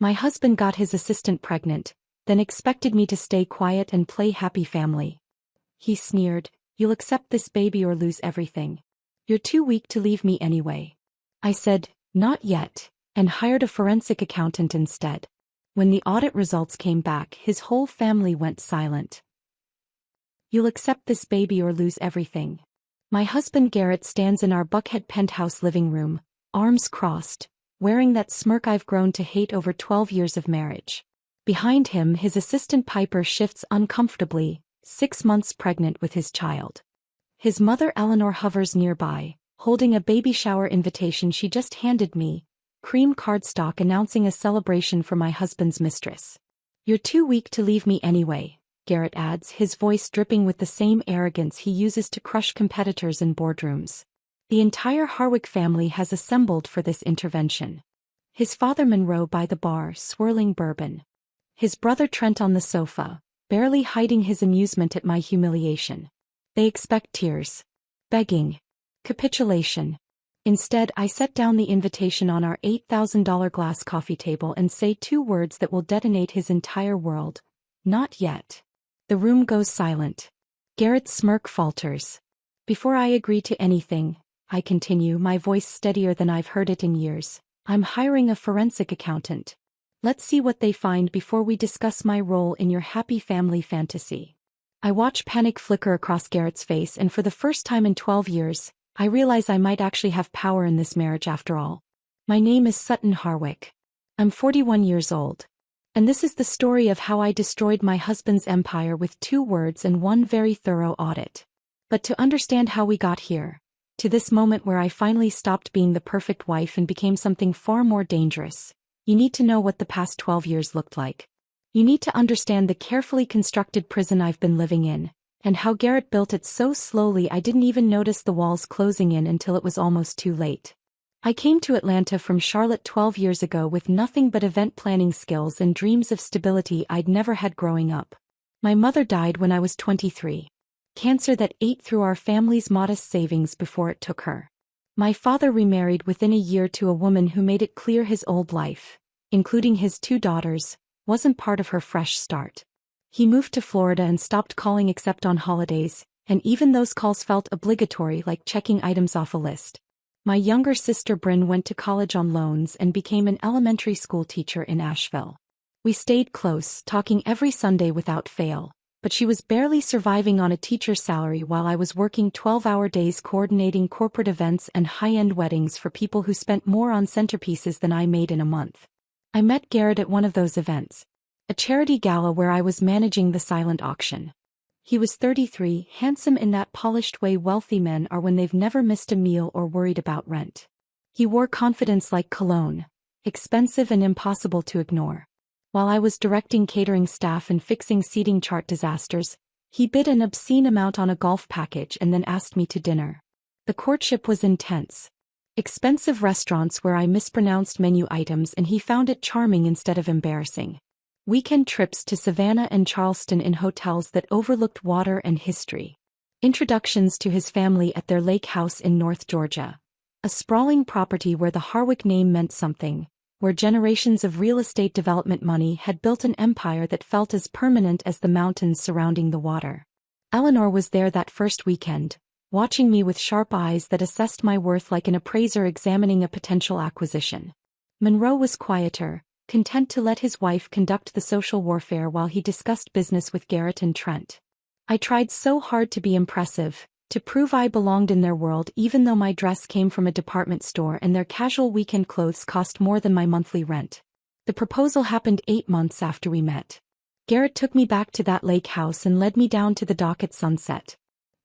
My husband got his assistant pregnant, then expected me to stay quiet and play happy family. He sneered, "You'll accept this baby or lose everything. You're too weak to leave me anyway." I said, "Not yet," and hired a forensic accountant instead. When the audit results came back, his whole family went silent. "You'll accept this baby or lose everything." My husband Garrett stands in our Buckhead penthouse living room, arms crossed, wearing that smirk I've grown to hate over 12 years of marriage. Behind him, his assistant Piper shifts uncomfortably, 6 months pregnant with his child. His mother Eleanor hovers nearby, holding a baby shower invitation she just handed me, cream cardstock announcing a celebration for my husband's mistress. "You're too weak to leave me anyway," Garrett adds, his voice dripping with the same arrogance he uses to crush competitors in boardrooms. The entire Harwick family has assembled for this intervention. His father Monroe by the bar, swirling bourbon. His brother Trent on the sofa, barely hiding his amusement at my humiliation. They expect tears. Begging. Capitulation. Instead, I set down the invitation on our $8,000 glass coffee table and say 2 words that will detonate his entire world. "Not yet." The room goes silent. Garrett's smirk falters. "Before I agree to anything," I continue, my voice steadier than I've heard it in years, "I'm hiring a forensic accountant. Let's see what they find before we discuss my role in your happy family fantasy." I watch panic flicker across Garrett's face, and for the first time in 12 years, I realize I might actually have power in this marriage after all. My name is Sutton Harwick. I'm 41 years old. And this is the story of how I destroyed my husband's empire with 2 words and 1 very thorough audit. But to understand how we got here, to this moment where I finally stopped being the perfect wife and became something far more dangerous, you need to know what the past 12 years looked like. You need to understand the carefully constructed prison I've been living in, and how Garrett built it so slowly I didn't even notice the walls closing in until it was almost too late. I came to Atlanta from Charlotte 12 years ago with nothing but event planning skills and dreams of stability I'd never had growing up. My mother died when I was 23. Cancer that ate through our family's modest savings before it took her. My father remarried within a year to a woman who made it clear his old life, including his 2 daughters, wasn't part of her fresh start. He moved to Florida and stopped calling except on holidays, and even those calls felt obligatory, like checking items off a list. My younger sister Bryn went to college on loans and became an elementary school teacher in Asheville. We stayed close, talking every Sunday without fail, but she was barely surviving on a teacher's salary while I was working 12-hour days coordinating corporate events and high-end weddings for people who spent more on centerpieces than I made in a month. I met Garrett at one of those events, a charity gala where I was managing the silent auction. He was 33, handsome in that polished way wealthy men are when they've never missed a meal or worried about rent. He wore confidence like cologne, expensive and impossible to ignore. While I was directing catering staff and fixing seating chart disasters, he bid an obscene amount on a golf package and then asked me to dinner. The courtship was intense. Expensive restaurants where I mispronounced menu items and he found it charming instead of embarrassing. Weekend trips to Savannah and Charleston in hotels that overlooked water and history. Introductions to his family at their lake house in North Georgia. A sprawling property where the Harwick name meant something, where generations of real estate development money had built an empire that felt as permanent as the mountains surrounding the water. Eleanor was there that first weekend, watching me with sharp eyes that assessed my worth like an appraiser examining a potential acquisition. Monroe was quieter, content to let his wife conduct the social warfare while he discussed business with Garrett and Trent. I tried so hard to be impressive, to prove I belonged in their world even though my dress came from a department store and their casual weekend clothes cost more than my monthly rent. The proposal happened 8 months after we met. Garrett took me back to that lake house and led me down to the dock at sunset.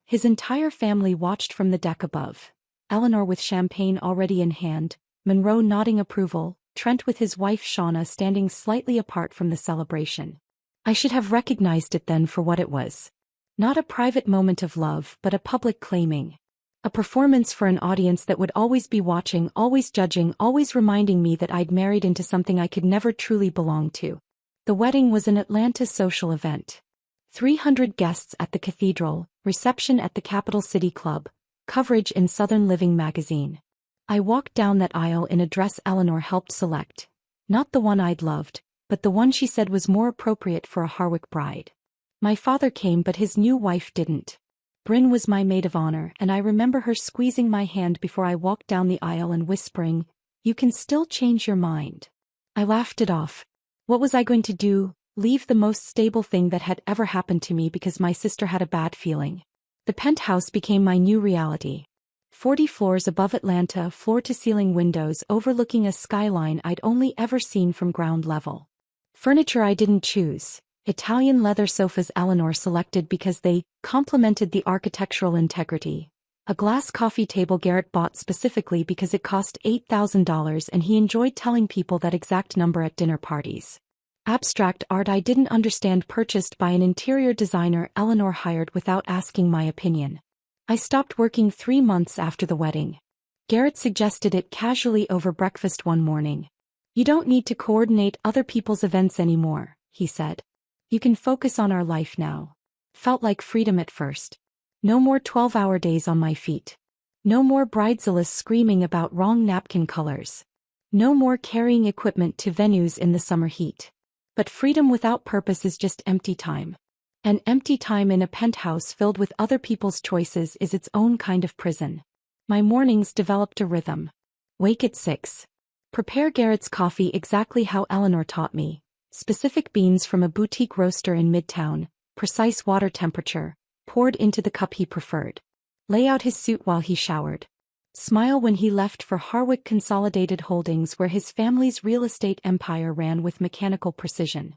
His entire family watched from the deck above. Eleanor with champagne already in hand, Monroe nodding approval, Trent with his wife Shauna standing slightly apart from the celebration. I should have recognized it then for what it was. Not a private moment of love, but a public claiming. A performance for an audience that would always be watching, always judging, always reminding me that I'd married into something I could never truly belong to. The wedding was an Atlanta social event. 300 guests at the cathedral, reception at the Capital City Club, coverage in Southern Living magazine. I walked down that aisle in a dress Eleanor helped select, Not the one I'd loved, but the one she said was more appropriate for a Harwick bride. My father came, but his new wife didn't. Bryn was my maid of honor, and I remember her squeezing my hand before I walked down the aisle and whispering, "You can still change your mind." I laughed it off. What was I going to do? Leave the most stable thing that had ever happened to me because my sister had a bad feeling? The penthouse became my new reality. 40 floors above Atlanta, floor-to-ceiling windows overlooking a skyline I'd only ever seen from ground level. Furniture I didn't choose. Italian leather sofas Eleanor selected because they complemented the architectural integrity. A glass coffee table Garrett bought specifically because it cost $8,000 and he enjoyed telling people that exact number at dinner parties. Abstract art I didn't understand purchased by an interior designer Eleanor hired without asking my opinion. I stopped working 3 months after the wedding. Garrett suggested it casually over breakfast one morning. "You don't need to coordinate other people's events anymore," he said. "You can focus on our life now." Felt like freedom at first. No more 12-hour days on my feet. No more bridezillas screaming about wrong napkin colors. No more carrying equipment to venues in the summer heat. But freedom without purpose is just empty time. And empty time in a penthouse filled with other people's choices is its own kind of prison. My mornings developed a rhythm. Wake at 6. Prepare Garrett's coffee exactly how Eleanor taught me. Specific beans from a boutique roaster in Midtown, precise water temperature, poured into the cup he preferred. Lay out his suit while he showered. Smile when he left for Harwick Consolidated Holdings, where his family's real estate empire ran with mechanical precision.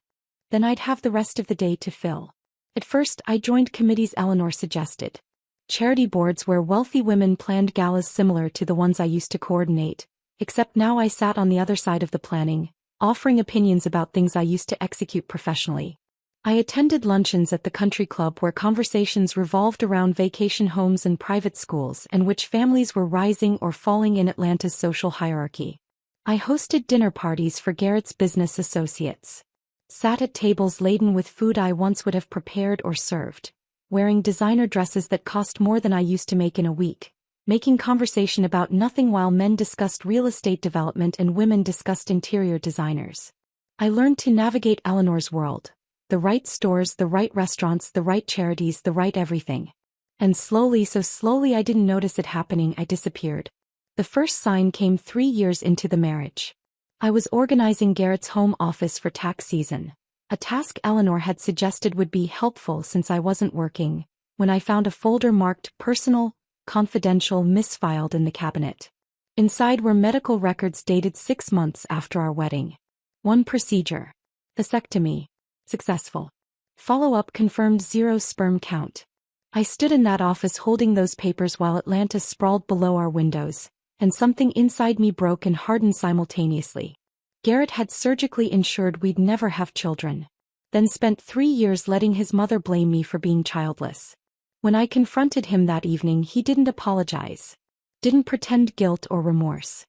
Then I'd have the rest of the day to fill. At first I joined committees Eleanor suggested. Charity boards where wealthy women planned galas similar to the ones I used to coordinate, except now I sat on the other side of the planning, offering opinions about things I used to execute professionally. I attended luncheons at the country club where conversations revolved around vacation homes and private schools and which families were rising or falling in Atlanta's social hierarchy. I hosted dinner parties for Garrett's business associates. Sat at tables laden with food I once would have prepared or served, wearing designer dresses that cost more than I used to make in a week, making conversation about nothing while men discussed real estate development and women discussed interior designers. I learned to navigate Eleanor's world. The right stores, the right restaurants, the right charities, the right everything. And slowly, so slowly I didn't notice it happening, I disappeared. The first sign came 3 years into the marriage. I was organizing Garrett's home office for tax season, a task Eleanor had suggested would be helpful since I wasn't working, when I found a folder marked "Personal, Confidential" misfiled in the cabinet. Inside were medical records dated 6 months after our wedding. One procedure. Vasectomy. Successful. Follow-up confirmed 0 sperm count. I stood in that office holding those papers while Atlanta sprawled below our windows, and something inside me broke and hardened simultaneously. Garrett had surgically ensured we'd never have children, then spent 3 years letting his mother blame me for being childless. When I confronted him that evening, he didn't apologize. Didn't pretend guilt or remorse.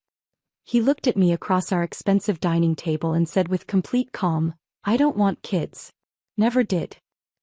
He looked at me across our expensive dining table and said with complete calm, "I don't want kids. Never did.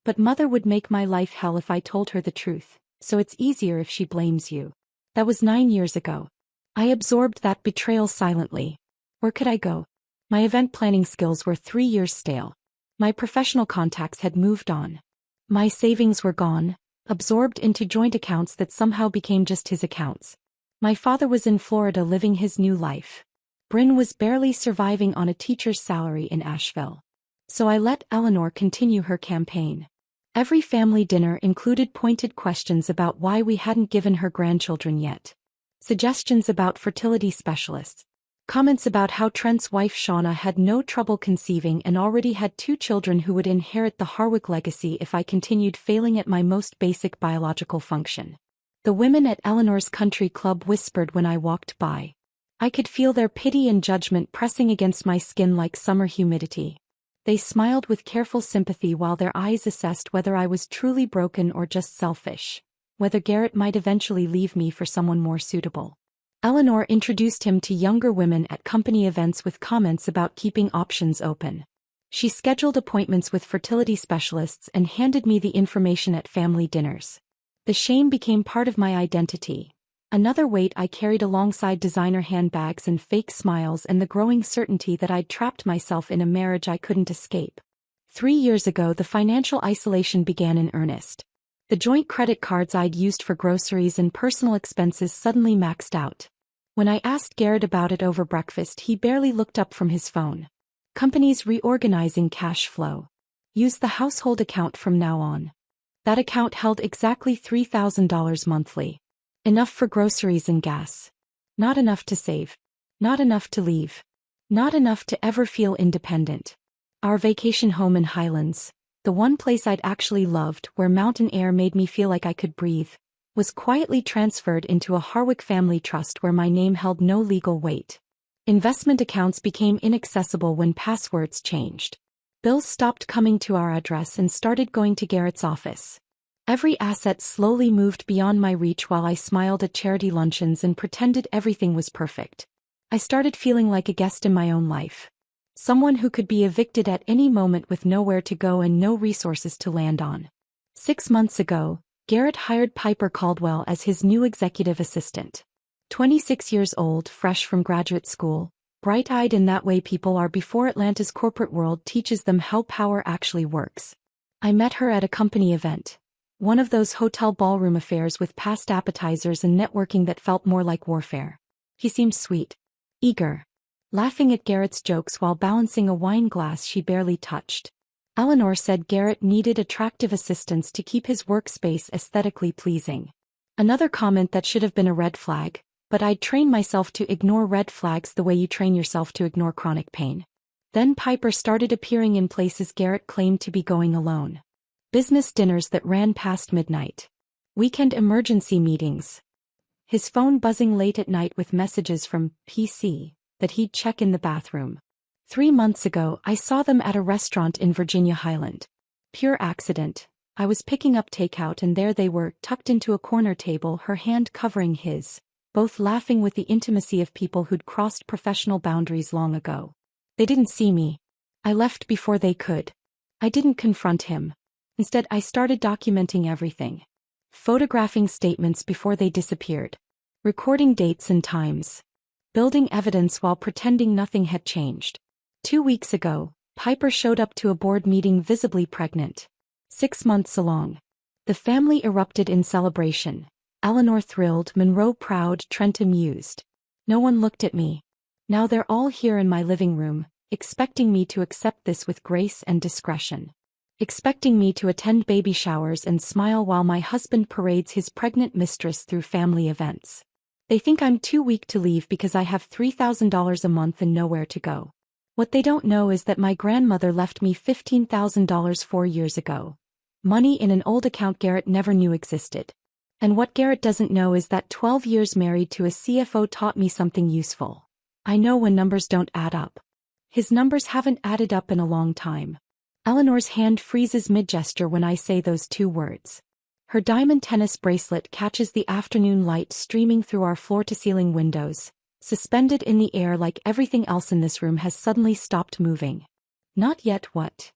But mother would make my life hell if I told her the truth, so it's easier if she blames you." That was 9 years ago. I absorbed that betrayal silently. Where could I go? My event planning skills were 3 years stale. My professional contacts had moved on. My savings were gone, absorbed into joint accounts that somehow became just his accounts. My father was in Florida living his new life. Bryn was barely surviving on a teacher's salary in Asheville. So I let Eleanor continue her campaign. Every family dinner included pointed questions about why we hadn't given her grandchildren yet. Suggestions about fertility specialists. Comments about how Trent's wife Shauna had no trouble conceiving and already had 2 children who would inherit the Harwick legacy if I continued failing at my most basic biological function. The women at Eleanor's country club whispered when I walked by. I could feel their pity and judgment pressing against my skin like summer humidity. They smiled with careful sympathy while their eyes assessed whether I was truly broken or just selfish, whether Garrett might eventually leave me for someone more suitable. Eleanor introduced him to younger women at company events with comments about keeping options open. She scheduled appointments with fertility specialists and handed me the information at family dinners. The shame became part of my identity. Another weight I carried alongside designer handbags and fake smiles and the growing certainty that I'd trapped myself in a marriage I couldn't escape. 3 years ago, the financial isolation began in earnest. The joint credit cards I'd used for groceries and personal expenses suddenly maxed out. When I asked Garrett about it over breakfast, he barely looked up from his phone. Companies reorganizing cash flow. Use the household account from now on. That account held exactly $3,000 monthly. Enough for groceries and gas. Not enough to save. Not enough to leave. Not enough to ever feel independent. Our vacation home in Highlands, the one place I'd actually loved, where mountain air made me feel like I could breathe, was quietly transferred into a Harwick family trust where my name held no legal weight. Investment accounts became inaccessible when passwords changed. Bills stopped coming to our address and started going to Garrett's office. Every asset slowly moved beyond my reach while I smiled at charity luncheons and pretended everything was perfect. I started feeling like a guest in my own life. Someone who could be evicted at any moment with nowhere to go and no resources to land on. 6 months ago, Garrett hired Piper Caldwell as his new executive assistant. 26 years old, fresh from graduate school, bright-eyed in that way people are before Atlanta's corporate world teaches them how power actually works. I met her at a company event. One of those hotel ballroom affairs with past appetizers and networking that felt more like warfare. He seemed sweet, eager, laughing at Garrett's jokes while balancing a wine glass she barely touched. Eleanor said Garrett needed attractive assistants to keep his workspace aesthetically pleasing. Another comment that should have been a red flag, but I'd trained myself to ignore red flags the way you train yourself to ignore chronic pain. Then Piper started appearing in places Garrett claimed to be going alone. Business dinners that ran past midnight. Weekend emergency meetings. His phone buzzing late at night with messages from PC that he'd check in the bathroom. 3 months ago, I saw them at a restaurant in Virginia Highland. Pure accident. I was picking up takeout and there they were, tucked into a corner table, her hand covering his, both laughing with the intimacy of people who'd crossed professional boundaries long ago. They didn't see me. I left before they could. I didn't confront him. Instead, I started documenting everything. Photographing statements before they disappeared. Recording dates and times. Building evidence while pretending nothing had changed. 2 weeks ago, Piper showed up to a board meeting visibly pregnant. 6 months along. The family erupted in celebration. Eleanor thrilled, Monroe proud, Trent amused. No one looked at me. Now they're all here in my living room, expecting me to accept this with grace and discretion. Expecting me to attend baby showers and smile while my husband parades his pregnant mistress through family events. They think I'm too weak to leave because I have $3,000 a month and nowhere to go. What they don't know is that my grandmother left me $15,000 4 years ago. Money in an old account Garrett never knew existed. And what Garrett doesn't know is that 12 years married to a CFO taught me something useful. I know when numbers don't add up. His numbers haven't added up in a long time. Eleanor's hand freezes mid-gesture when I say those 2 words. Her diamond tennis bracelet catches the afternoon light streaming through our floor-to-ceiling windows, suspended in the air like everything else in this room has suddenly stopped moving. Not yet what?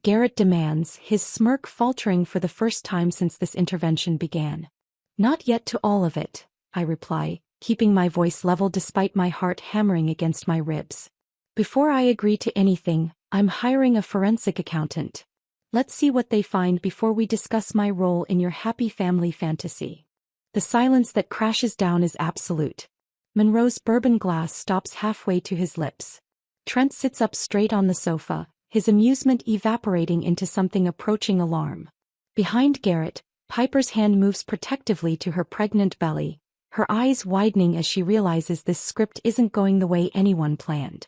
Garrett demands, his smirk faltering for the first time since this intervention began. Not yet to all of it, I reply, keeping my voice level despite my heart hammering against my ribs. Before I agree to anything, I'm hiring a forensic accountant. Let's see what they find before we discuss my role in your happy family fantasy. The silence that crashes down is absolute. Monroe's bourbon glass stops halfway to his lips. Trent sits up straight on the sofa, his amusement evaporating into something approaching alarm. Behind Garrett, Piper's hand moves protectively to her pregnant belly, her eyes widening as she realizes this script isn't going the way anyone planned.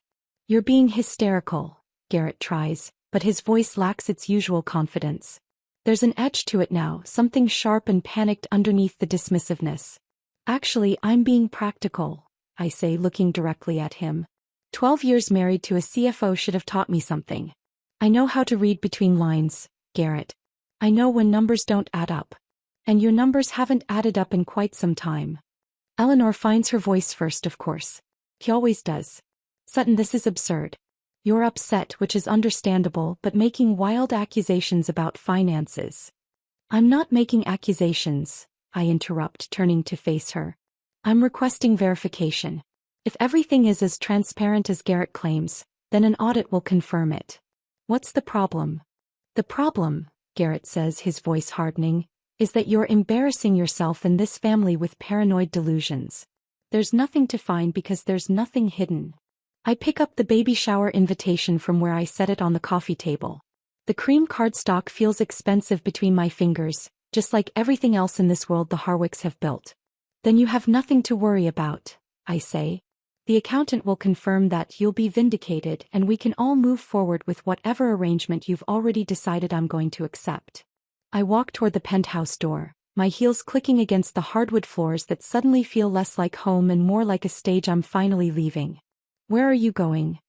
You're being hysterical, Garrett tries, but his voice lacks its usual confidence. There's an edge to it now, something sharp and panicked underneath the dismissiveness. Actually, I'm being practical, I say, looking directly at him. 12 years married to a CFO should have taught me something. I know how to read between lines, Garrett. I know when numbers don't add up. And your numbers haven't added up in quite some time. Eleanor finds her voice first, of course. He always does. Sutton, this is absurd. You're upset, which is understandable, but making wild accusations about finances. I'm not making accusations, I interrupt, turning to face her. I'm requesting verification. If everything is as transparent as Garrett claims, then an audit will confirm it. What's the problem? The problem, Garrett says, his voice hardening, is that you're embarrassing yourself and this family with paranoid delusions. There's nothing to find because there's nothing hidden. I pick up the baby shower invitation from where I set it on the coffee table. The cream cardstock feels expensive between my fingers, just like everything else in this world the Harwicks have built. Then you have nothing to worry about, I say. The accountant will confirm that you'll be vindicated and we can all move forward with whatever arrangement you've already decided I'm going to accept. I walk toward the penthouse door, my heels clicking against the hardwood floors that suddenly feel less like home and more like a stage I'm finally leaving. Where are you going?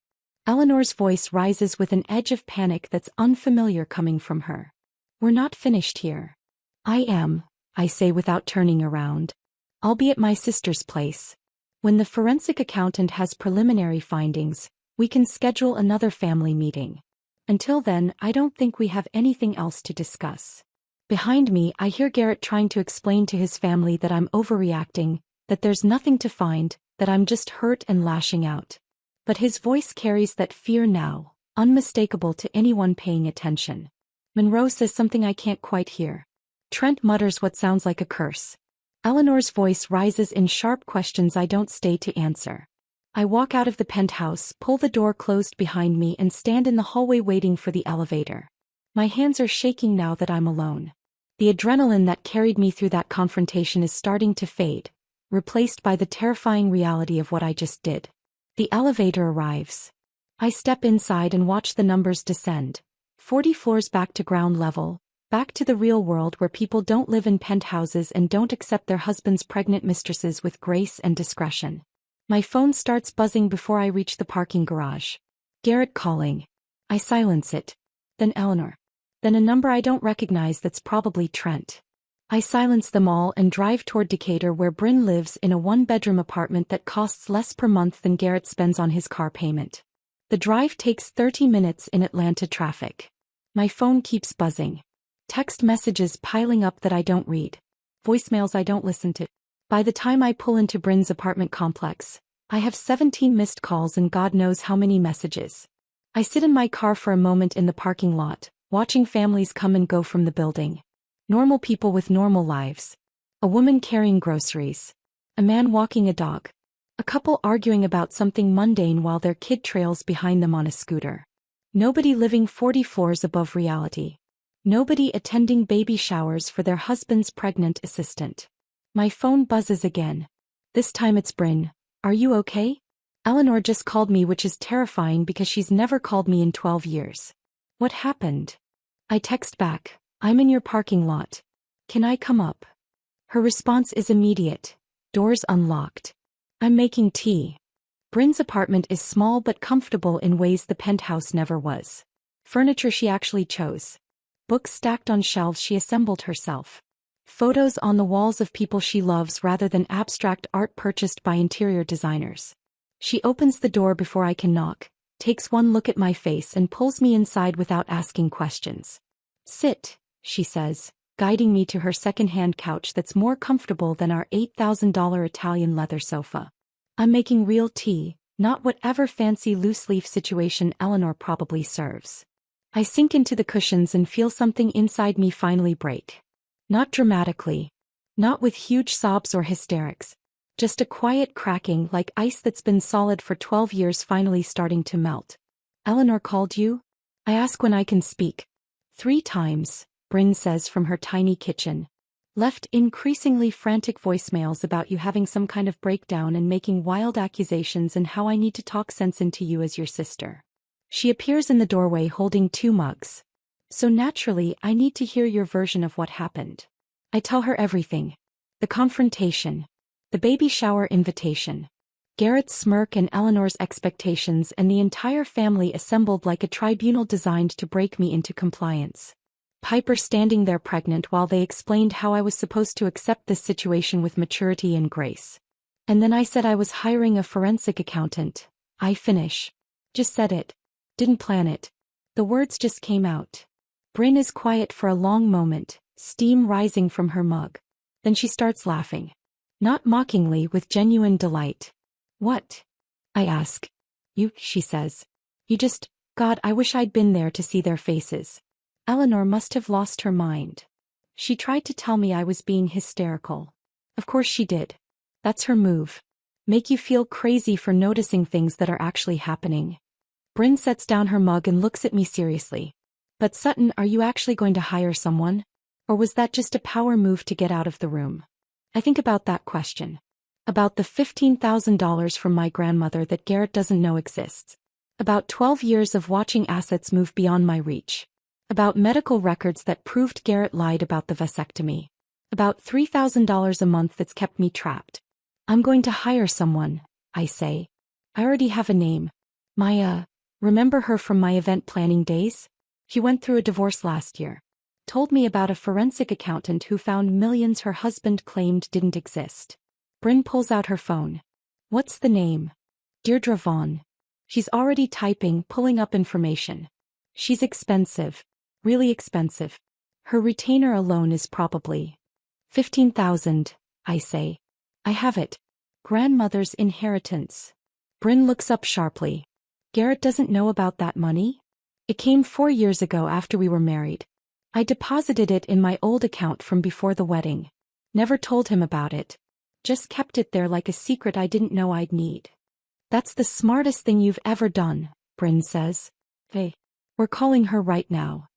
Eleanor's voice rises with an edge of panic that's unfamiliar coming from her. We're not finished here. I am, I say without turning around. I'll be at my sister's place. When the forensic accountant has preliminary findings, we can schedule another family meeting. Until then, I don't think we have anything else to discuss. Behind me, I hear Garrett trying to explain to his family that I'm overreacting, that there's nothing to find, that I'm just hurt and lashing out. But his voice carries that fear now, unmistakable to anyone paying attention. Monroe says something I can't quite hear. Trent mutters what sounds like a curse. Eleanor's voice rises in sharp questions I don't stay to answer. I walk out of the penthouse, pull the door closed behind me and stand in the hallway waiting for the elevator. My hands are shaking now that I'm alone. The adrenaline that carried me through that confrontation is starting to fade, replaced by the terrifying reality of what I just did. The elevator arrives. I step inside and watch the numbers descend. 40 floors back to ground level, back to the real world where people don't live in penthouses and don't accept their husbands' pregnant mistresses with grace and discretion. My phone starts buzzing before I reach the parking garage. Garrett calling. I silence it. Then Eleanor. Then a number I don't recognize that's probably Trent. I silence them all and drive toward Decatur where Bryn lives in a one-bedroom apartment that costs less per month than Garrett spends on his car payment. The drive takes 30 minutes in Atlanta traffic. My phone keeps buzzing. Text messages piling up that I don't read. Voicemails I don't listen to. By the time I pull into Bryn's apartment complex, I have 17 missed calls and God knows how many messages. I sit in my car for a moment in the parking lot, watching families come and go from the building. Normal people with normal lives. A woman carrying groceries. A man walking a dog. A couple arguing about something mundane while their kid trails behind them on a scooter. Nobody living 40 floors above reality. Nobody attending baby showers for their husband's pregnant assistant. My phone buzzes again. This time it's Bryn. Are you okay? Eleanor just called me, which is terrifying because she's never called me in 12 years. What happened? I text back. I'm in your parking lot. Can I come up? Her response is immediate. Doors unlocked. I'm making tea. Bryn's apartment is small but comfortable in ways the penthouse never was. Furniture she actually chose. Books stacked on shelves she assembled herself. Photos on the walls of people she loves rather than abstract art purchased by interior designers. She opens the door before I can knock, takes one look at my face and pulls me inside without asking questions. Sit, she says, guiding me to her second-hand couch that's more comfortable than our $8,000 Italian leather sofa. I'm making real tea, not whatever fancy loose-leaf situation Eleanor probably serves. I sink into the cushions and feel something inside me finally break. Not dramatically. Not with huge sobs or hysterics. Just a quiet cracking like ice that's been solid for 12 years finally starting to melt. Eleanor called you? I ask when I can speak. 3 times, Bryn says from her tiny kitchen. Left increasingly frantic voicemails about you having some kind of breakdown and making wild accusations and how I need to talk sense into you as your sister. She appears in the doorway holding 2 mugs. So naturally, I need to hear your version of what happened. I tell her everything. The confrontation. The baby shower invitation. Garrett's smirk and Eleanor's expectations and the entire family assembled like a tribunal designed to break me into compliance. Piper standing there pregnant while they explained how I was supposed to accept this situation with maturity and grace. And then I said I was hiring a forensic accountant. I finish. Just said it. Didn't plan it. The words just came out. Bryn is quiet for a long moment, steam rising from her mug. Then she starts laughing. Not mockingly, with genuine delight. What? I ask. You, she says. God, I wish I'd been there to see their faces. Eleanor must have lost her mind. She tried to tell me I was being hysterical. Of course she did. That's her move. Make you feel crazy for noticing things that are actually happening. Bryn sets down her mug and looks at me seriously. But Sutton, are you actually going to hire someone? Or was that just a power move to get out of the room? I think about that question. About the $15,000 from my grandmother that Garrett doesn't know exists. About 12 years of watching assets move beyond my reach. About medical records that proved Garrett lied about the vasectomy. About $3,000 a month that's kept me trapped. I'm going to hire someone, I say. I already have a name. Maya, remember her from my event planning days? She went through a divorce last year. Told me about a forensic accountant who found millions her husband claimed didn't exist. Bryn pulls out her phone. What's the name? Deirdre Vaughn. She's already typing, pulling up information. She's expensive. Really expensive. Her retainer alone is probably $15,000, I say. I have it. Grandmother's inheritance. Bryn looks up sharply. Garrett doesn't know about that money? It came 4 years ago after we were married. I deposited it in my old account from before the wedding. Never told him about it. Just kept it there like a secret I didn't know I'd need. That's the smartest thing you've ever done, Bryn says. Hey, we're calling her right now.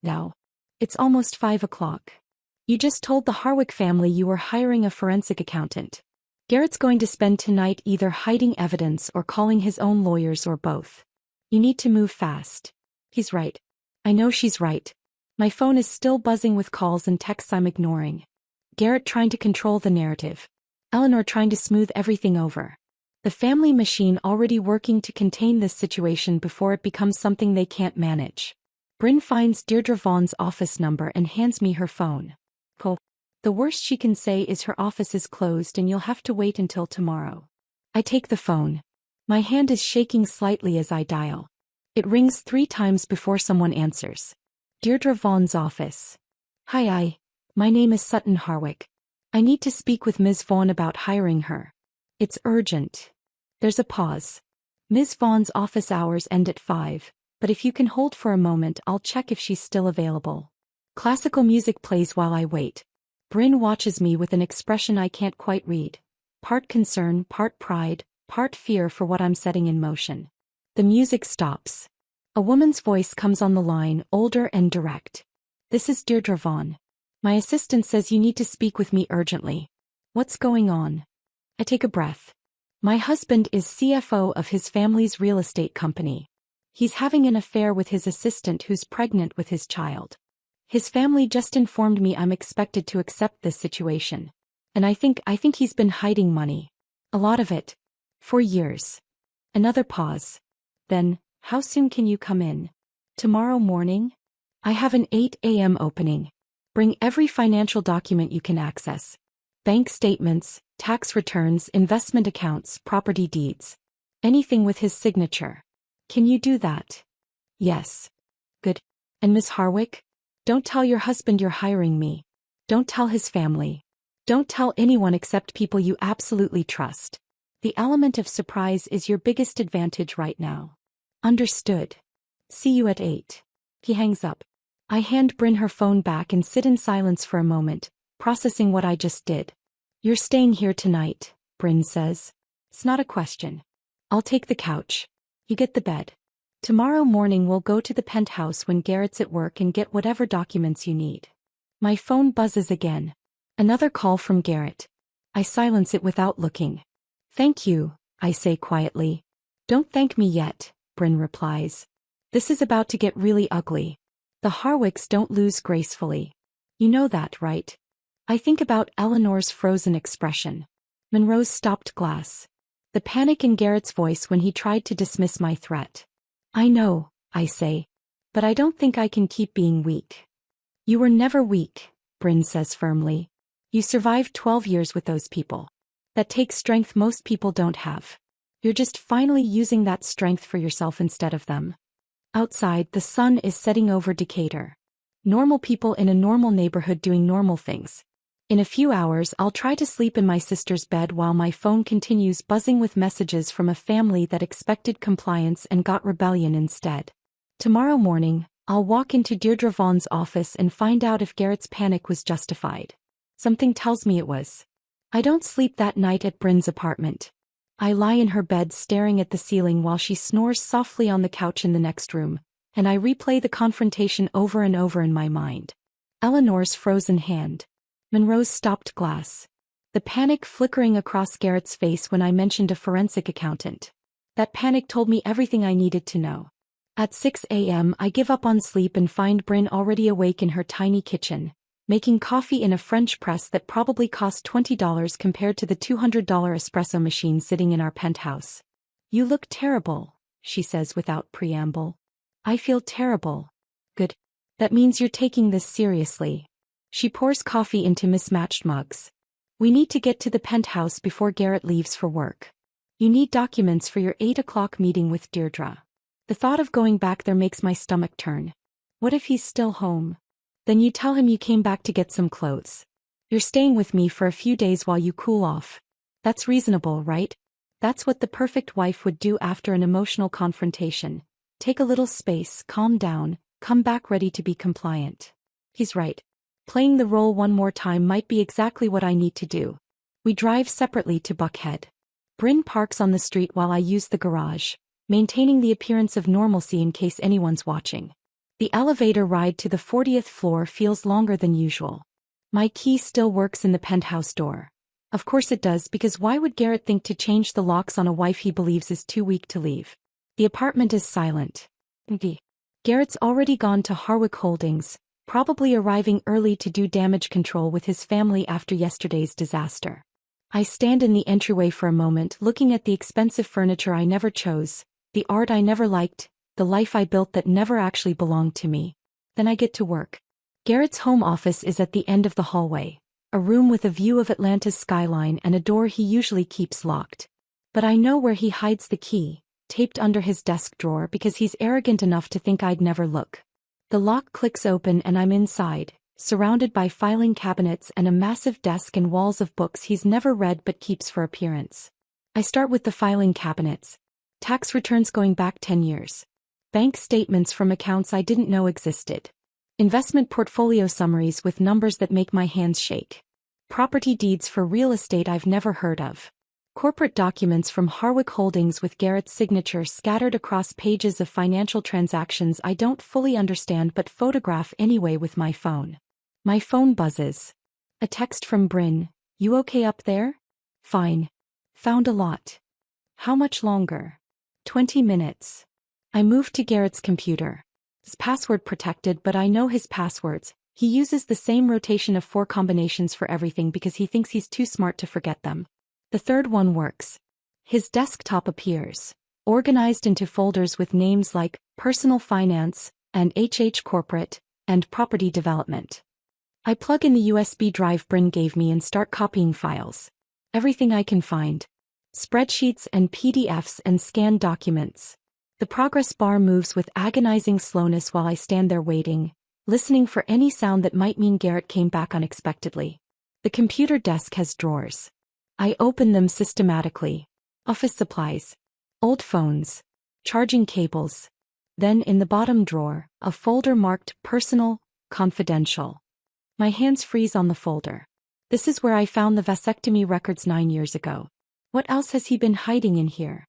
Now. It's almost 5 o'clock. You just told the Harwick family you were hiring a forensic accountant. Garrett's going to spend tonight either hiding evidence or calling his own lawyers or both. You need to move fast. He's right. I know she's right. My phone is still buzzing with calls and texts I'm ignoring. Garrett trying to control the narrative. Eleanor trying to smooth everything over. The family machine already working to contain this situation before it becomes something they can't manage. Bryn finds Deirdre Vaughn's office number and hands me her phone. The worst she can say is her office is closed and you'll have to wait until tomorrow. I take the phone. My hand is shaking slightly as I dial. It rings 3 times before someone answers. Deirdre Vaughn's office. Hi, my name is Sutton Harwick. I need to speak with Ms. Vaughn about hiring her. It's urgent. There's a pause. Ms. Vaughn's office hours end at 5, but if you can hold for a moment I'll check if she's still available. Classical music plays while I wait. Bryn watches me with an expression I can't quite read. Part concern, part pride, part fear for what I'm setting in motion. The music stops. A woman's voice comes on the line, older and direct. This is Deirdre Vaughn. My assistant says you need to speak with me urgently. What's going on? I take a breath. My husband is CFO of his family's real estate company. He's having an affair with his assistant who's pregnant with his child. His family just informed me I'm expected to accept this situation. And I think he's been hiding money. A lot of it. For years. Another pause. Then, how soon can you come in? Tomorrow morning? I have an 8 a.m. opening. Bring every financial document you can access. Bank statements, tax returns, investment accounts, property deeds. Anything with his signature. Can you do that? Yes. Good. And Miss Harwick? Don't tell your husband you're hiring me. Don't tell his family. Don't tell anyone except people you absolutely trust. The element of surprise is your biggest advantage right now. Understood. See you at 8. He hangs up. I hand Bryn her phone back and sit in silence for a moment, processing what I just did. You're staying here tonight, Bryn says. It's not a question. I'll take the couch. You get the bed. Tomorrow morning we'll go to the penthouse when Garrett's at work and get whatever documents you need. My phone buzzes again. Another call from Garrett. I silence it without looking. Thank you, I say quietly. Don't thank me yet, Bryn replies. This is about to get really ugly. The Harwicks don't lose gracefully. You know that, right? I think about Eleanor's frozen expression. Monroe's stopped glass. The panic in Garrett's voice when he tried to dismiss my threat. I know, I say. But I don't think I can keep being weak. You were never weak, Bryn says firmly. You survived 12 years with those people. That takes strength most people don't have. You're just finally using that strength for yourself instead of them. Outside, the sun is setting over Decatur. Normal people in a normal neighborhood doing normal things. In a few hours I'll try to sleep in my sister's bed while my phone continues buzzing with messages from a family that expected compliance and got rebellion instead. Tomorrow morning, I'll walk into Deirdre Vaughn's office and find out if Garrett's panic was justified. Something tells me it was. I don't sleep that night at Bryn's apartment. I lie in her bed staring at the ceiling while she snores softly on the couch in the next room, and I replay the confrontation over and over in my mind. Eleanor's frozen hand. Monroe's stopped glass. The panic flickering across Garrett's face when I mentioned a forensic accountant. That panic told me everything I needed to know. At 6 a.m. I give up on sleep and find Bryn already awake in her tiny kitchen, making coffee in a French press that probably cost $20 compared to the $200 espresso machine sitting in our penthouse. "You look terrible," she says without preamble. "I feel terrible." "Good. That means you're taking this seriously." She pours coffee into mismatched mugs. "We need to get to the penthouse before Garrett leaves for work. You need documents for your 8 o'clock meeting with Deirdre." The thought of going back there makes my stomach turn. What if he's still home? "Then you tell him you came back to get some clothes. You're staying with me for a few days while you cool off. That's reasonable, right? That's what the perfect wife would do after an emotional confrontation. Take a little space, calm down, come back ready to be compliant." He's right. Playing the role one more time might be exactly what I need to do. We drive separately to Buckhead. Bryn parks on the street while I use the garage, maintaining the appearance of normalcy in case anyone's watching. The elevator ride to the 40th floor feels longer than usual. My key still works in the penthouse door. Of course it does, because why would Garrett think to change the locks on a wife he believes is too weak to leave? The apartment is silent. Garrett's already gone to Harwick Holdings, probably arriving early to do damage control with his family after yesterday's disaster. I stand in the entryway for a moment looking at the expensive furniture I never chose, the art I never liked, the life I built that never actually belonged to me. Then I get to work. Garrett's home office is at the end of the hallway, a room with a view of Atlanta's skyline and a door he usually keeps locked. But I know where he hides the key, taped under his desk drawer, because he's arrogant enough to think I'd never look. The lock clicks open and I'm inside, surrounded by filing cabinets and a massive desk and walls of books he's never read but keeps for appearance. I start with the filing cabinets. Tax returns going back 10 years. Bank statements from accounts I didn't know existed. Investment portfolio summaries with numbers that make my hands shake. Property deeds for real estate I've never heard of. Corporate documents from Harwick Holdings with Garrett's signature scattered across pages of financial transactions I don't fully understand but photograph anyway with my phone. My phone buzzes. A text from Bryn. "You okay up there?" "Fine. Found a lot." "How much longer?" 20 minutes. I move to Garrett's computer. It's password protected, but I know his passwords. He uses the same rotation of 4 combinations for everything because he thinks he's too smart to forget them. The third one works. His desktop appears, organized into folders with names like Personal Finance and HH Corporate and Property Development. I plug in the USB drive Bryn gave me and start copying files. Everything I can find. Spreadsheets and PDFs and scanned documents. The progress bar moves with agonizing slowness while I stand there waiting, listening for any sound that might mean Garrett came back unexpectedly. The computer desk has drawers. I open them systematically. Office supplies. Old phones. Charging cables. Then in the bottom drawer, a folder marked Personal, Confidential. My hands freeze on the folder. This is where I found the vasectomy records 9 years ago. What else has he been hiding in here?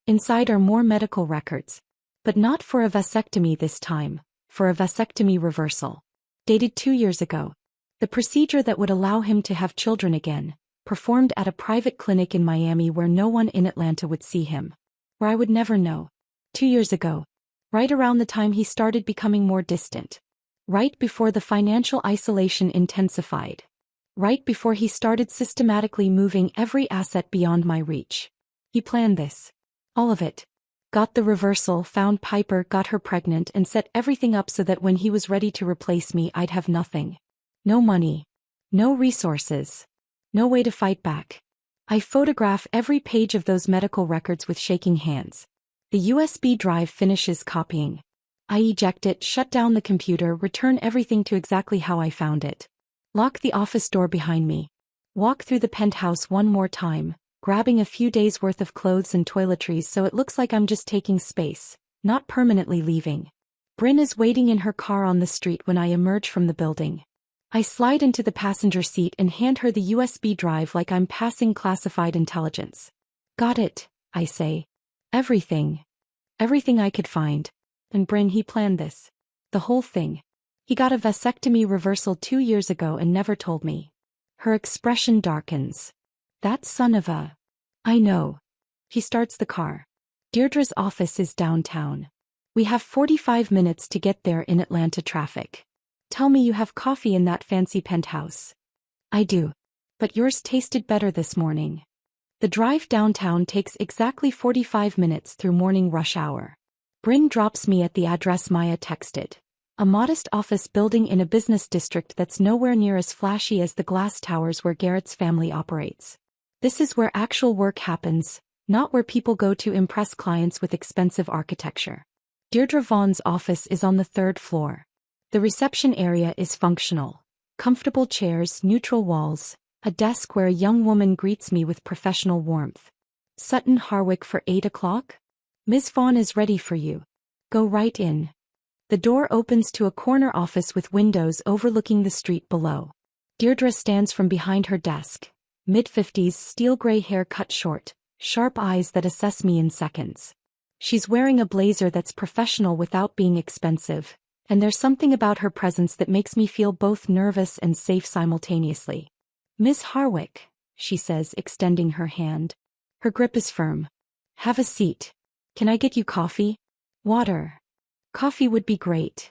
Inside are more medical records. But not for a vasectomy this time, for a vasectomy reversal. Dated 2 years ago. The procedure that would allow him to have children again, performed at a private clinic in Miami where no one in Atlanta would see him. Where I would never know. 2 years ago. Right around the time he started becoming more distant. Right before the financial isolation intensified. Right before he started systematically moving every asset beyond my reach. He planned this. All of it. Got the reversal, found Piper, got her pregnant, and set everything up so that when he was ready to replace me I'd have nothing. No money. No resources. No way to fight back. I photograph every page of those medical records with shaking hands. The USB drive finishes copying. I eject it, shut down the computer, return everything to exactly how I found it. Lock the office door behind me. Walk through the penthouse one more time, grabbing a few days' worth of clothes and toiletries so it looks like I'm just taking space, not permanently leaving. Bryn is waiting in her car on the street when I emerge from the building. I slide into the passenger seat and hand her the USB drive like I'm passing classified intelligence. Got it, I say. Everything. Everything I could find. And Bryn, he planned this. The whole thing. He got a vasectomy reversal 2 years ago and never told me. Her expression darkens. That son of a... I know. He starts the car. Deirdre's office is downtown. We have 45 minutes to get there in Atlanta traffic. Tell me you have coffee in that fancy penthouse. I do. But yours tasted better this morning. The drive downtown takes exactly 45 minutes through morning rush hour. Bryn drops me at the address Maya texted. A modest office building in a business district that's nowhere near as flashy as the glass towers where Garrett's family operates. This is where actual work happens, not where people go to impress clients with expensive architecture. Deirdre Vaughn's office is on the 3rd floor. The reception area is functional. Comfortable chairs, neutral walls, a desk where a young woman greets me with professional warmth. Sutton Harwick for 8 o'clock? Ms. Vaughn is ready for you. Go right in. The door opens to a corner office with windows overlooking the street below. Deirdre stands from behind her desk. Mid-50s, steel gray hair cut short, sharp eyes that assess me in seconds. She's wearing a blazer that's professional without being expensive, and there's something about her presence that makes me feel both nervous and safe simultaneously. Ms. Harwick, she says, extending her hand. Her grip is firm. Have a seat. Can I get you coffee? Water. Coffee would be great.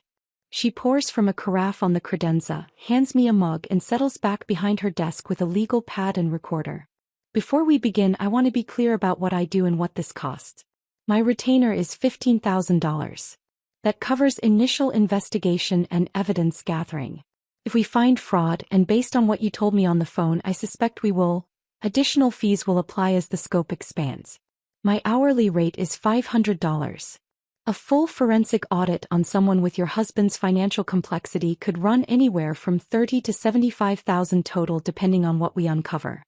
She pours from a carafe on the credenza, hands me a mug and settles back behind her desk with a legal pad and recorder. Before we begin, I want to be clear about what I do and what this costs. My retainer is $15,000. That covers initial investigation and evidence gathering. If we find fraud, and based on what you told me on the phone, I suspect we will, additional fees will apply as the scope expands. My hourly rate is $500. A full forensic audit on someone with your husband's financial complexity could run anywhere from $30,000 to $75,000 total depending on what we uncover.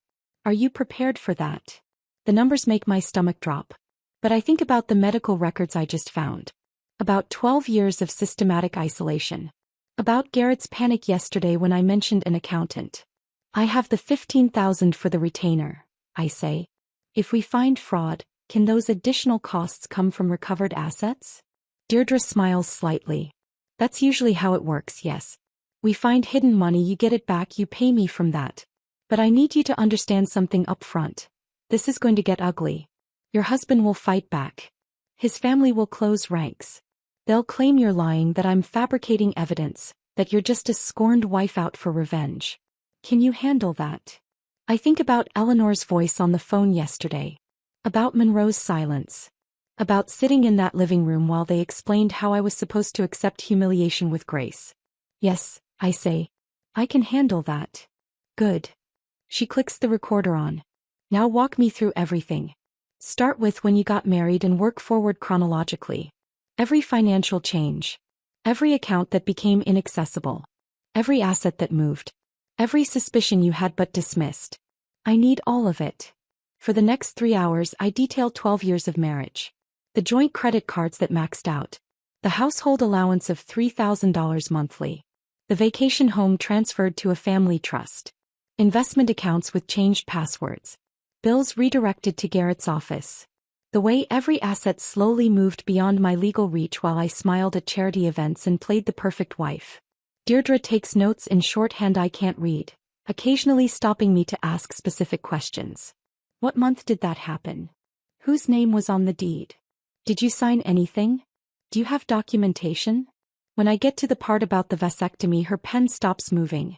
Are you prepared for that? The numbers make my stomach drop. But I think about the medical records I just found. About 12 years of systematic isolation. About Garrett's panic yesterday when I mentioned an accountant. I have the $15,000 for the retainer, I say. If we find fraud, can those additional costs come from recovered assets? Deirdre smiles slightly. That's usually how it works, yes. We find hidden money, you get it back, you pay me from that. But I need you to understand something up front. This is going to get ugly. Your husband will fight back. His family will close ranks. They'll claim you're lying, that I'm fabricating evidence, that you're just a scorned wife out for revenge. Can you handle that? I think about Eleanor's voice on the phone yesterday. About Monroe's silence. About sitting in that living room while they explained how I was supposed to accept humiliation with grace. Yes, I say. I can handle that. Good. She clicks the recorder on. Now walk me through everything. Start with when you got married and work forward chronologically. Every financial change. Every account that became inaccessible. Every asset that moved. Every suspicion you had but dismissed. I need all of it. For the next 3 hours, I detail 12 years of marriage. The joint credit cards that maxed out. The household allowance of $3,000 monthly. The vacation home transferred to a family trust. Investment accounts with changed passwords. Bills redirected to Garrett's office. The way every asset slowly moved beyond my legal reach while I smiled at charity events and played the perfect wife. Deirdre takes notes in shorthand I can't read, occasionally stopping me to ask specific questions. What month did that happen? Whose name was on the deed? Did you sign anything? Do you have documentation? When I get to the part about the vasectomy, her pen stops moving.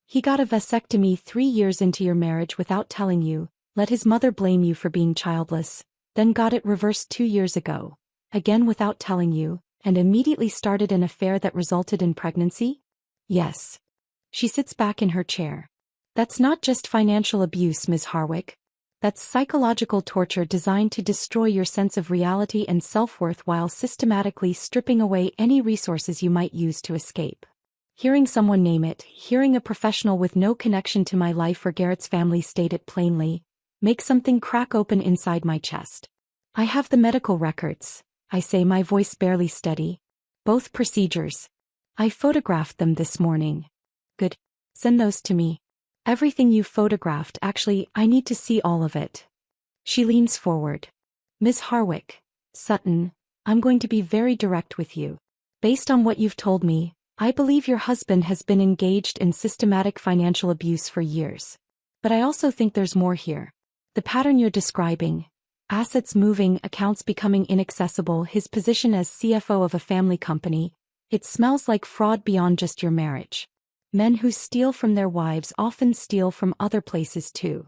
He got a vasectomy 3 years into your marriage without telling you, let his mother blame you for being childless, then got it reversed 2 years ago, again without telling you, and immediately started an affair that resulted in pregnancy? Yes. She sits back in her chair. That's not just financial abuse, Ms. Harwick. That's psychological torture designed to destroy your sense of reality and self-worth while systematically stripping away any resources you might use to escape. Hearing someone name it, hearing a professional with no connection to my life or Garrett's family state it plainly, makes something crack open inside my chest. I have the medical records, I say, my voice barely steady. Both procedures. I photographed them this morning. Good. Send those to me. Everything you photographed, actually, I need to see all of it. She leans forward. Miss Harwick, Sutton, I'm going to be very direct with you. Based on what you've told me, I believe your husband has been engaged in systematic financial abuse for years. But I also think there's more here. The pattern you're describing, assets moving, accounts becoming inaccessible, his position as CFO of a family company, it smells like fraud beyond just your marriage. Men who steal from their wives often steal from other places too.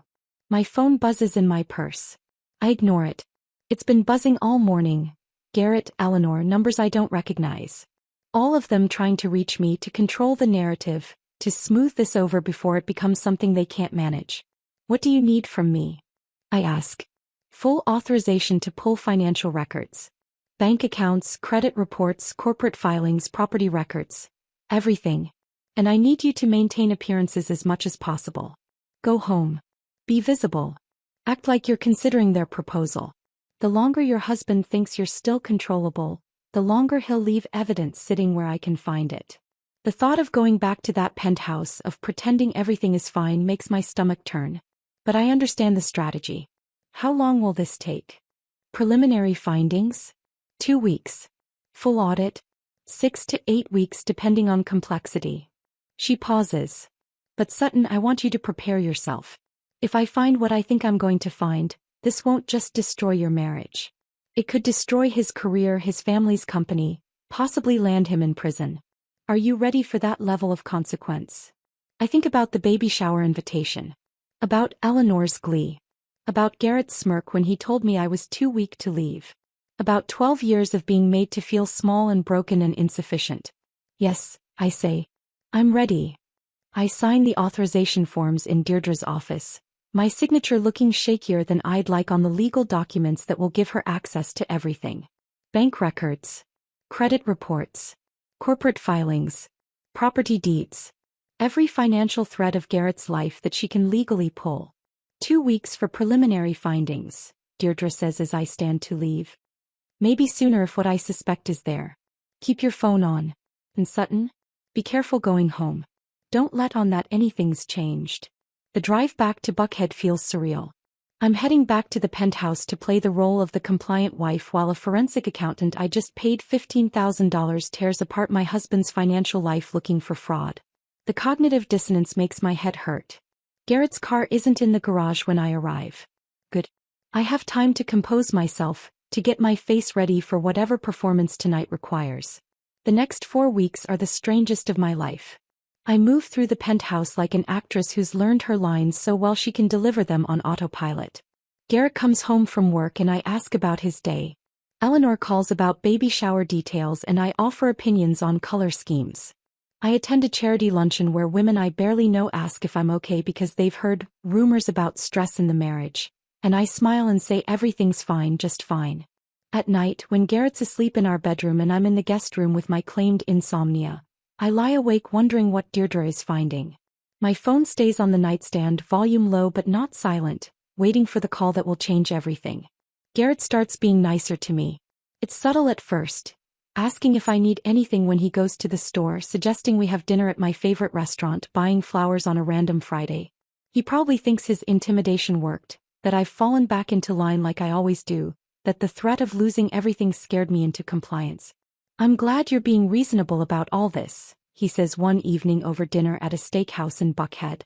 My phone buzzes in my purse. I ignore it. It's been buzzing all morning. Garrett, Eleanor, numbers I don't recognize. All of them trying to reach me, to control the narrative, to smooth this over before it becomes something they can't manage. What do you need from me? I ask. Full authorization to pull financial records. Bank accounts, credit reports, corporate filings, property records. Everything. And I need you to maintain appearances as much as possible. Go home. Be visible. Act like you're considering their proposal. The longer your husband thinks you're still controllable, the longer he'll leave evidence sitting where I can find it. The thought of going back to that penthouse, of pretending everything is fine, makes my stomach turn. But I understand the strategy. How long will this take? Preliminary findings? 2 weeks. Full audit? 6 to 8 weeks depending on complexity. She pauses. But Sutton, I want you to prepare yourself. If I find what I think I'm going to find, this won't just destroy your marriage. It could destroy his career, his family's company, possibly land him in prison. Are you ready for that level of consequence? I think about the baby shower invitation. About Eleanor's glee. About Garrett's smirk when he told me I was too weak to leave. About 12 years of being made to feel small and broken and insufficient. Yes, I say. I'm ready. I sign the authorization forms in Deirdre's office, my signature looking shakier than I'd like on the legal documents that will give her access to everything. Bank records. Credit reports. Corporate filings. Property deeds. Every financial thread of Garrett's life that she can legally pull. 2 weeks for preliminary findings, Deirdre says as I stand to leave. Maybe sooner if what I suspect is there. Keep your phone on. And Sutton, be careful going home. Don't let on that anything's changed. The drive back to Buckhead feels surreal. I'm heading back to the penthouse to play the role of the compliant wife while a forensic accountant I just paid $15,000 tears apart my husband's financial life looking for fraud. The cognitive dissonance makes my head hurt. Garrett's car isn't in the garage when I arrive. Good. I have time to compose myself, to get my face ready for whatever performance tonight requires. The next 4 weeks are the strangest of my life. I move through the penthouse like an actress who's learned her lines so well she can deliver them on autopilot. Garrett comes home from work and I ask about his day. Eleanor calls about baby shower details and I offer opinions on color schemes. I attend a charity luncheon where women I barely know ask if I'm okay because they've heard rumors about stress in the marriage, and I smile and say everything's fine, just fine. At night, when Garrett's asleep in our bedroom and I'm in the guest room with my claimed insomnia, I lie awake wondering what Deirdre is finding. My phone stays on the nightstand, volume low but not silent, waiting for the call that will change everything. Garrett starts being nicer to me. It's subtle at first, asking if I need anything when he goes to the store, suggesting we have dinner at my favorite restaurant, buying flowers on a random Friday. He probably thinks his intimidation worked, that I've fallen back into line like I always do, that the threat of losing everything scared me into compliance. I'm glad you're being reasonable about all this, he says one evening over dinner at a steakhouse in Buckhead.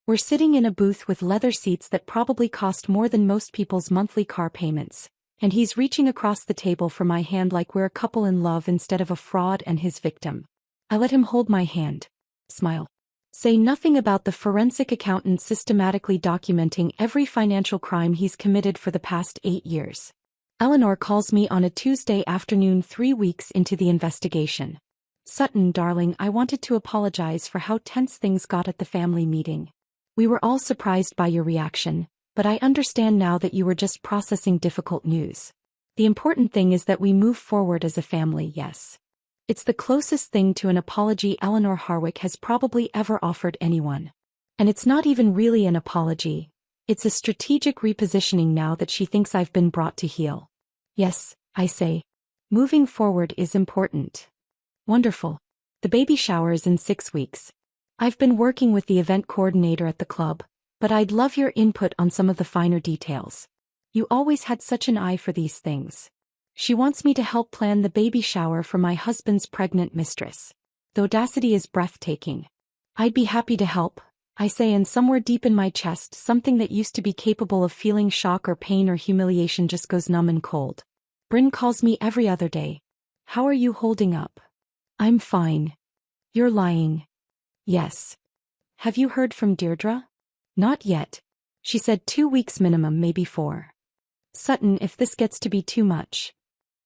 We're sitting in a booth with leather seats that probably cost more than most people's monthly car payments, and he's reaching across the table for my hand like we're a couple in love instead of a fraud and his victim. I let him hold my hand. Smile. Say nothing about the forensic accountant systematically documenting every financial crime he's committed for the past 8 years. Eleanor calls me on a Tuesday afternoon 3 weeks into the investigation. Sutton, darling, I wanted to apologize for how tense things got at the family meeting. We were all surprised by your reaction, but I understand now that you were just processing difficult news. The important thing is that we move forward as a family, yes. It's the closest thing to an apology Eleanor Harwick has probably ever offered anyone. And it's not even really an apology. It's a strategic repositioning now that she thinks I've been brought to heel. Yes, I say. Moving forward is important. Wonderful. The baby shower is in 6 weeks. I've been working with the event coordinator at the club, but I'd love your input on some of the finer details. You always had such an eye for these things. She wants me to help plan the baby shower for my husband's pregnant mistress. The audacity is breathtaking. I'd be happy to help, I say, and somewhere deep in my chest something that used to be capable of feeling shock or pain or humiliation just goes numb and cold. Bryn calls me every other day. How are you holding up? I'm fine. You're lying. Yes. Have you heard from Deirdre? Not yet. She said 2 weeks minimum, maybe 4. Sutton, if this gets to be too much.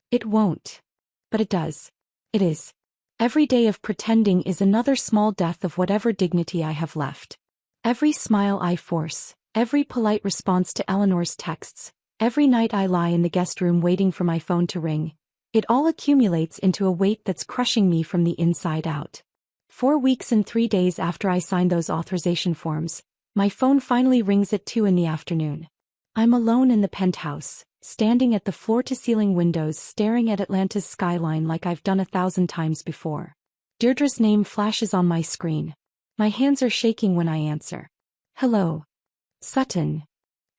It won't. But it does. It is. Every day of pretending is another small death of whatever dignity I have left. Every smile I force, every polite response to Eleanor's texts, every night I lie in the guest room waiting for my phone to ring, it all accumulates into a weight that's crushing me from the inside out. 4 weeks and 3 days after I signed those authorization forms, my phone finally rings at 2 in the afternoon. I'm alone in the penthouse, standing at the floor-to-ceiling windows staring at Atlanta's skyline like I've done 1,000 times before. Deirdre's name flashes on my screen. My hands are shaking when I answer. Hello. Sutton.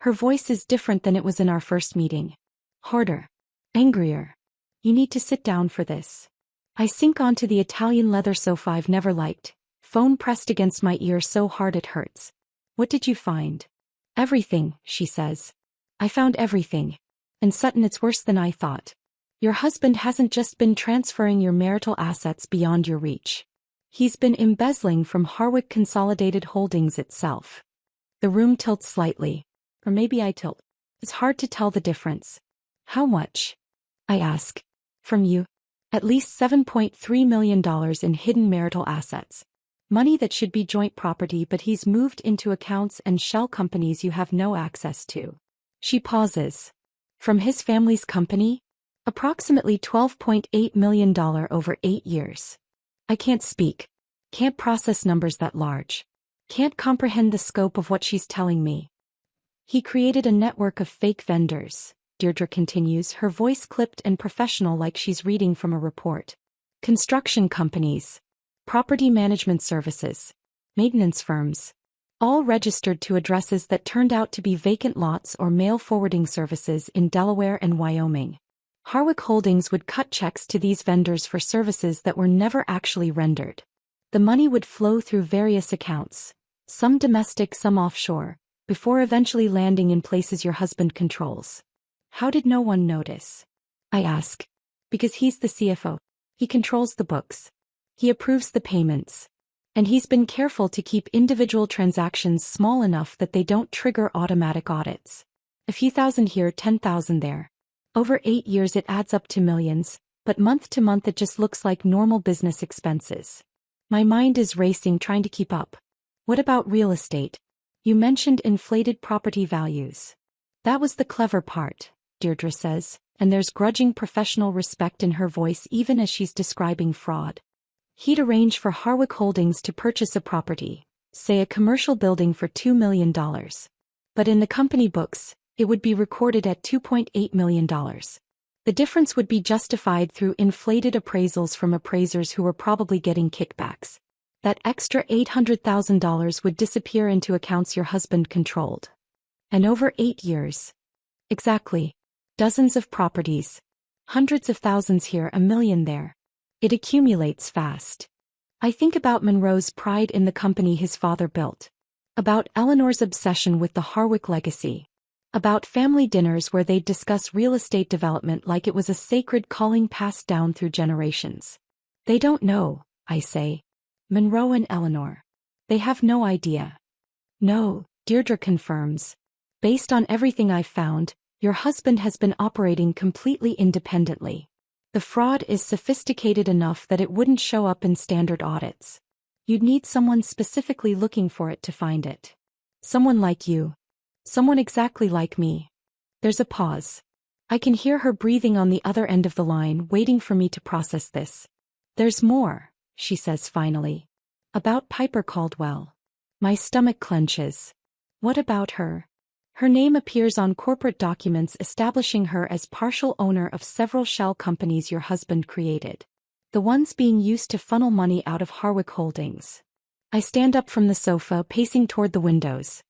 Her voice is different than it was in our first meeting. Harder. Angrier. You need to sit down for this. I sink onto the Italian leather sofa I've never liked, phone pressed against my ear so hard it hurts. What did you find? Everything, she says. I found everything. And Sutton, it's worse than I thought. Your husband hasn't just been transferring your marital assets beyond your reach. He's been embezzling from Harwick Consolidated Holdings itself. The room tilts slightly. Or maybe I tilt. It's hard to tell the difference. How much? I ask. From you? At least $7.3 million in hidden marital assets. Money that should be joint property, but he's moved into accounts and shell companies you have no access to. She pauses. From his family's company? Approximately $12.8 million over 8 years. I can't speak. Can't process numbers that large. Can't comprehend the scope of what she's telling me. He created a network of fake vendors, Deirdre continues, her voice clipped and professional like she's reading from a report. Construction companies. Property management services. Maintenance firms. All registered to addresses that turned out to be vacant lots or mail forwarding services in Delaware and Wyoming. Harwick Holdings would cut checks to these vendors for services that were never actually rendered. The money would flow through various accounts, some domestic, some offshore, before eventually landing in places your husband controls. How did no one notice? I ask. Because he's the CFO. He controls the books. He approves the payments. And he's been careful to keep individual transactions small enough that they don't trigger automatic audits. A few thousand here, 10,000 there. Over 8 years it adds up to millions, but month to month it just looks like normal business expenses. My mind is racing trying to keep up. What about real estate? You mentioned inflated property values. That was the clever part, Deirdre says, and there's grudging professional respect in her voice even as she's describing fraud. He'd arrange for Harwick Holdings to purchase a property, say a commercial building for $2 million. But in the company books, it would be recorded at $2.8 million. The difference would be justified through inflated appraisals from appraisers who were probably getting kickbacks. That extra $800,000 would disappear into accounts your husband controlled. And over 8 years. Exactly. Dozens of properties. Hundreds of thousands here, $1 million there. It accumulates fast. I think about Monroe's pride in the company his father built. About Eleanor's obsession with the Harwick legacy. About family dinners where they'd discuss real estate development like it was a sacred calling passed down through generations. They don't know, I say. Monroe and Eleanor. They have no idea. No, Deirdre confirms. Based on everything I've found, your husband has been operating completely independently. The fraud is sophisticated enough that it wouldn't show up in standard audits. You'd need someone specifically looking for it to find it. Someone like you. Someone exactly like me. There's a pause. I can hear her breathing on the other end of the line, waiting for me to process this. There's more, she says finally. About Piper Caldwell. My stomach clenches. What about her? Her name appears on corporate documents establishing her as partial owner of several shell companies your husband created. The ones being used to funnel money out of Harwick Holdings. I stand up from the sofa, pacing toward the windows.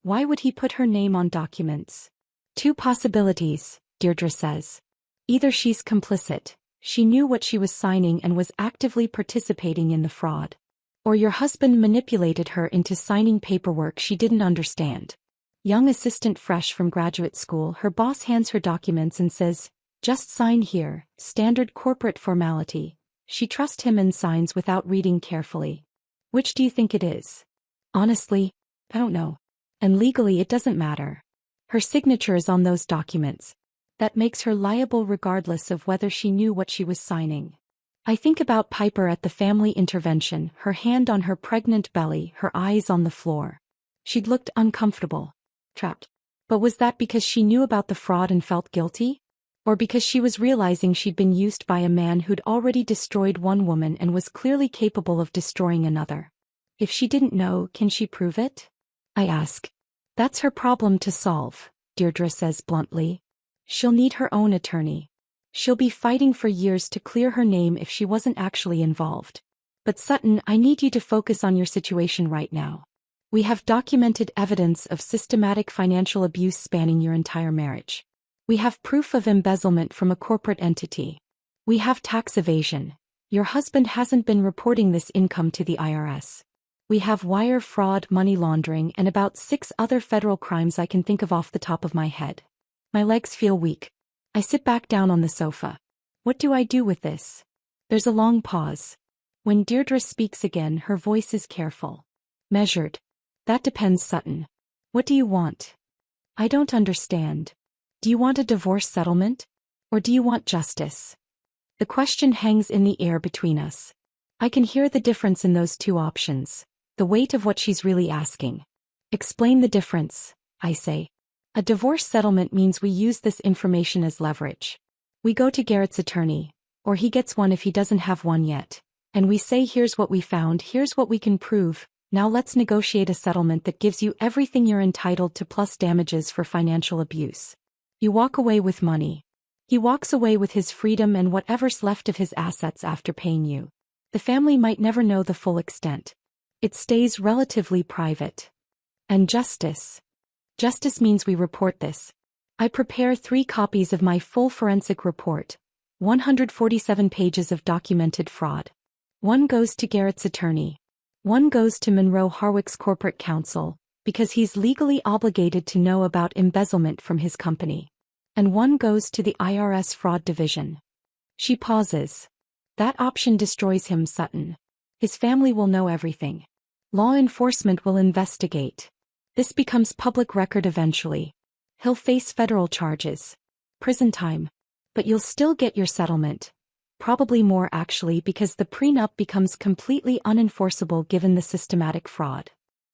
Why would he put her name on documents? Two possibilities, Deirdre says. Either she's complicit, she knew what she was signing and was actively participating in the fraud. Or your husband manipulated her into signing paperwork she didn't understand. Young assistant fresh from graduate school, her boss hands her documents and says, "Just sign here," standard corporate formality. She trusts him and signs without reading carefully. Which do you think it is? Honestly, I don't know. And legally it doesn't matter. Her signature is on those documents. That makes her liable regardless of whether she knew what she was signing. I think about Piper at the family intervention, her hand on her pregnant belly, her eyes on the floor. She'd looked uncomfortable. Trapped. But was that because she knew about the fraud and felt guilty? Or because she was realizing she'd been used by a man who'd already destroyed one woman and was clearly capable of destroying another? If she didn't know, can she prove it? I ask. That's her problem to solve, Deirdre says bluntly. She'll need her own attorney. She'll be fighting for years to clear her name if she wasn't actually involved. But Sutton, I need you to focus on your situation right now. We have documented evidence of systematic financial abuse spanning your entire marriage. We have proof of embezzlement from a corporate entity. We have tax evasion. Your husband hasn't been reporting this income to the IRS. We have wire fraud, money laundering, and about 6 other federal crimes I can think of off the top of my head. My legs feel weak. I sit back down on the sofa. What do I do with this? There's a long pause. When Deirdre speaks again, her voice is careful. Measured. That depends, Sutton. What do you want? I don't understand. Do you want a divorce settlement? Or do you want justice? The question hangs in the air between us. I can hear the difference in those two options, the weight of what she's really asking. Explain the difference, I say. A divorce settlement means we use this information as leverage. We go to Garrett's attorney, or he gets one if he doesn't have one yet, and we say, here's what we found, here's what we can prove. Now let's negotiate a settlement that gives you everything you're entitled to plus damages for financial abuse. You walk away with money. He walks away with his freedom and whatever's left of his assets after paying you. The family might never know the full extent. It stays relatively private. And justice. Justice means we report this. I prepare 3 copies of my full forensic report, 147 pages of documented fraud. One goes to Garrett's attorney. One goes to Monroe Harwick's corporate counsel, because he's legally obligated to know about embezzlement from his company. And one goes to the IRS fraud division. She pauses. That option destroys him, Sutton. His family will know everything. Law enforcement will investigate. This becomes public record eventually. He'll face federal charges. Prison time. But you'll still get your settlement. Probably more actually, because the prenup becomes completely unenforceable given the systematic fraud.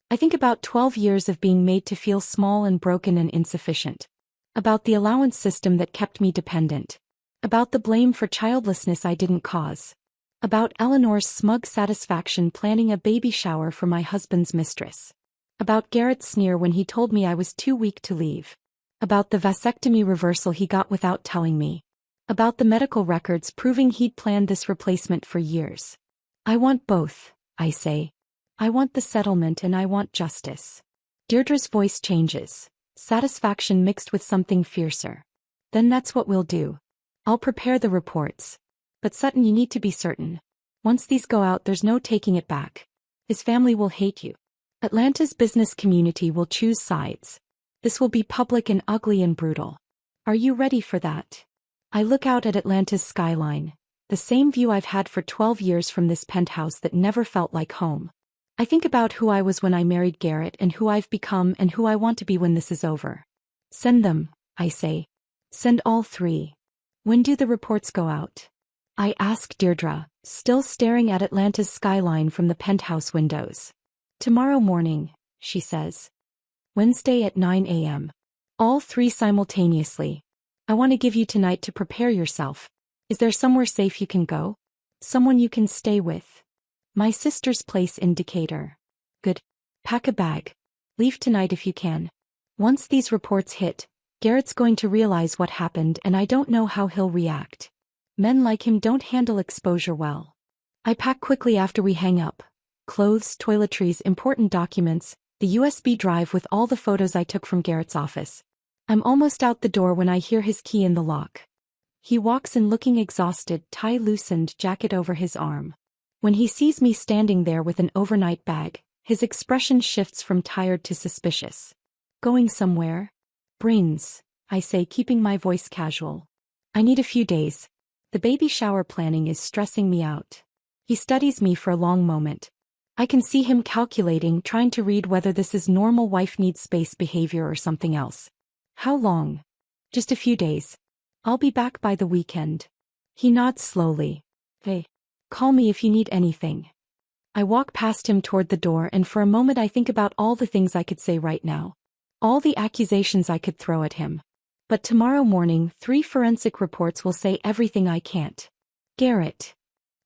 I think about 12 years of being made to feel small and broken and insufficient. About the allowance system that kept me dependent. About the blame for childlessness I didn't cause. About Eleanor's smug satisfaction planning a baby shower for my husband's mistress. About Garrett's sneer when he told me I was too weak to leave. About the vasectomy reversal he got without telling me. About the medical records proving he'd planned this replacement for years. I want both, I say. I want the settlement and I want justice. Deirdre's voice changes, satisfaction mixed with something fiercer. Then that's what we'll do. I'll prepare the reports. But Sutton, you need to be certain. Once these go out, there's no taking it back. His family will hate you. Atlanta's business community will choose sides. This will be public and ugly and brutal. Are you ready for that? I look out at Atlanta's skyline, the same view I've had for 12 years from this penthouse that never felt like home. I think about who I was when I married Garrett and who I've become and who I want to be when this is over. Send them, I say. Send all 3. When do the reports go out? I ask Deirdre, still staring at Atlanta's skyline from the penthouse windows. Tomorrow morning, she says. Wednesday at 9 a.m. All 3 simultaneously. I want to give you tonight to prepare yourself. Is there somewhere safe you can go? Someone you can stay with. My sister's place in Decatur. Good. Pack a bag. Leave tonight if you can. Once these reports hit, Garrett's going to realize what happened and I don't know how he'll react. Men like him don't handle exposure well. I pack quickly after we hang up. Clothes, toiletries, important documents, the USB drive with all the photos I took from Garrett's office. I'm almost out the door when I hear his key in the lock. He walks in looking exhausted, tie loosened, jacket over his arm. When he sees me standing there with an overnight bag, his expression shifts from tired to suspicious. Going somewhere? Brains, I say, keeping my voice casual. I need a few days. The baby shower planning is stressing me out. He studies me for a long moment. I can see him calculating, trying to read whether this is normal wife needs space behavior or something else. How long? Just a few days. I'll be back by the weekend. He nods slowly. Hey, call me if you need anything. I walk past him toward the door and for a moment I think about all the things I could say right now. All the accusations I could throw at him. But tomorrow morning, 3 forensic reports will say everything I can't. Garrett.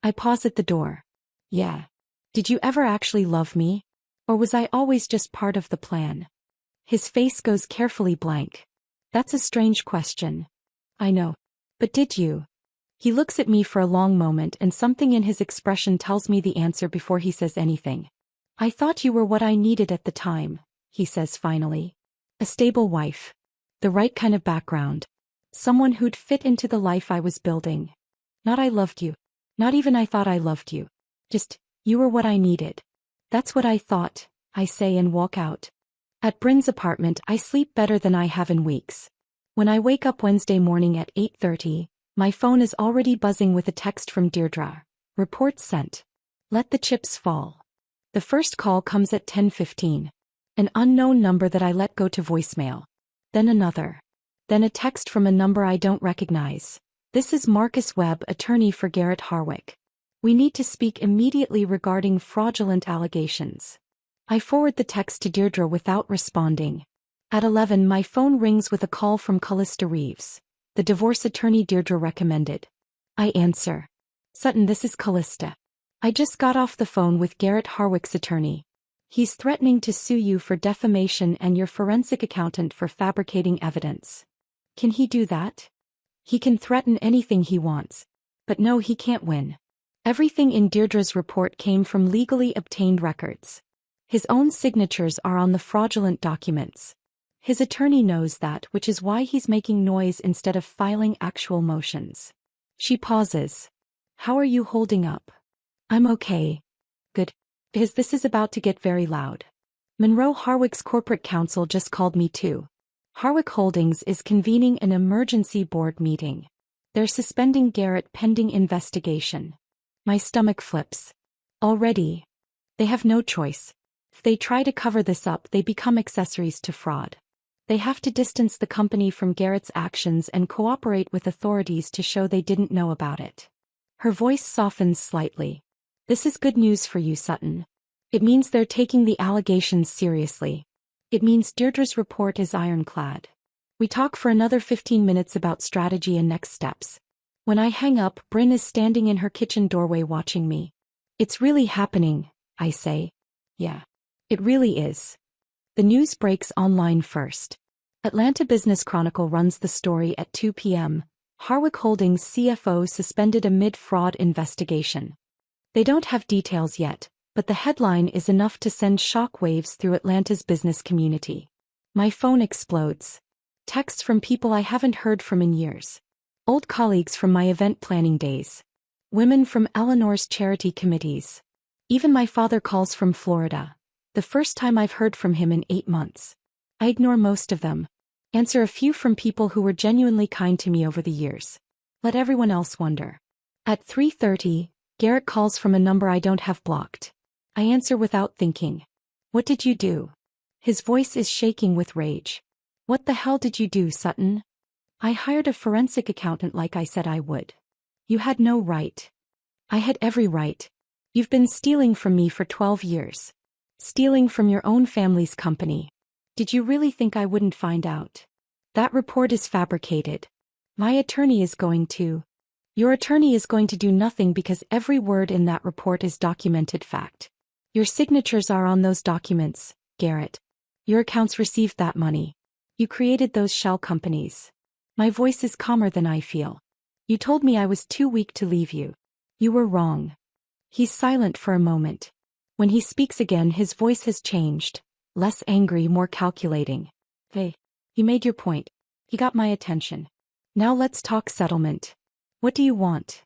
I pause at the door. Yeah. Did you ever actually love me? Or was I always just part of the plan? His face goes carefully blank. That's a strange question. I know. But did you? He looks at me for a long moment and something in his expression tells me the answer before he says anything. I thought you were what I needed at the time, he says finally. A stable wife. The right kind of background. Someone who'd fit into the life I was building. Not I loved you. Not even I thought I loved you. Just, you were what I needed. That's what I thought, I say and walk out. At Bryn's apartment I sleep better than I have in weeks. When I wake up Wednesday morning at 8:30, my phone is already buzzing with a text from Deirdre. Report sent. Let the chips fall. The first call comes at 10:15. An unknown number that I let go to voicemail. Then another. Then a text from a number I don't recognize. This is Marcus Webb, attorney for Garrett Harwick. We need to speak immediately regarding fraudulent allegations. I forward the text to Deirdre without responding. At 11 my phone rings with a call from Callista Reeves, the divorce attorney Deirdre recommended. I answer. Sutton, this is Callista. I just got off the phone with Garrett Harwick's attorney. He's threatening to sue you for defamation and your forensic accountant for fabricating evidence. Can he do that? He can threaten anything he wants. But no, he can't win. Everything in Deirdre's report came from legally obtained records. His own signatures are on the fraudulent documents. His attorney knows that, which is why he's making noise instead of filing actual motions. She pauses. How are you holding up? I'm okay. Good. Because this is about to get very loud. Monroe Harwick's corporate counsel just called me too. Harwick Holdings is convening an emergency board meeting. They're suspending Garrett pending investigation. My stomach flips. Already. They have no choice. If they try to cover this up, they become accessories to fraud. They have to distance the company from Garrett's actions and cooperate with authorities to show they didn't know about it. Her voice softens slightly. This is good news for you, Sutton. It means they're taking the allegations seriously. It means Deirdre's report is ironclad. We talk for another 15 minutes about strategy and next steps. When I hang up, Bryn is standing in her kitchen doorway watching me. It's really happening, I say. Yeah. It really is. The news breaks online first. Atlanta Business Chronicle runs the story at 2 p.m. Harwick Holdings CFO suspended amid fraud investigation. They don't have details yet, but the headline is enough to send shockwaves through Atlanta's business community. My phone explodes. Texts from people I haven't heard from in years. Old colleagues from my event planning days. Women from Eleanor's charity committees. Even my father calls from Florida. The first time I've heard from him in 8 months. I ignore most of them. Answer a few from people who were genuinely kind to me over the years. Let everyone else wonder. At 3:30, Garrett calls from a number I don't have blocked. I answer without thinking. What did you do? His voice is shaking with rage. What the hell did you do, Sutton? I hired a forensic accountant like I said I would. You had no right. I had every right. You've been stealing from me for 12 years. Stealing from your own family's company. Did you really think I wouldn't find out? That report is fabricated. My attorney is going to. Your attorney is going to do nothing because every word in that report is documented fact. Your signatures are on those documents, Garrett. Your accounts received that money. You created those shell companies. My voice is calmer than I feel. You told me I was too weak to leave you. You were wrong. He's silent for a moment. When he speaks again, his voice has changed. Less angry, more calculating. Hey, you made your point. You got my attention. Now let's talk settlement. What do you want?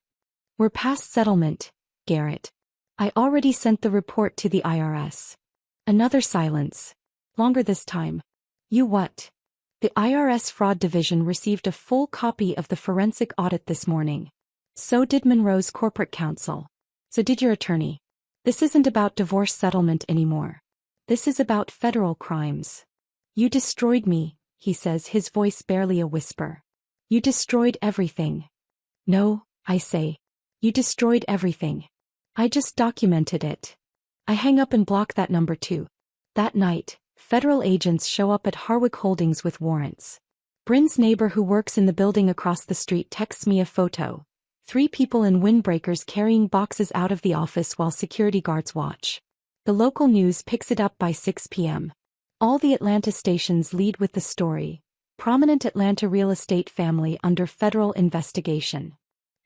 We're past settlement, Garrett. I already sent the report to the IRS. Another silence. Longer this time. You what? The IRS Fraud Division received a full copy of the forensic audit this morning. So did Monroe's corporate counsel. So did your attorney. This isn't about divorce settlement anymore. This is about federal crimes. You destroyed me, he says, his voice barely a whisper. You destroyed everything. No, I say. You destroyed everything. I just documented it. I hang up and block that number too. That night, federal agents show up at Harwick Holdings with warrants. Bryn's neighbor who works in the building across the street texts me a photo. 3 people in windbreakers carrying boxes out of the office while security guards watch. The local news picks it up by 6 p.m. All the Atlanta stations lead with the story. Prominent Atlanta real estate family under federal investigation.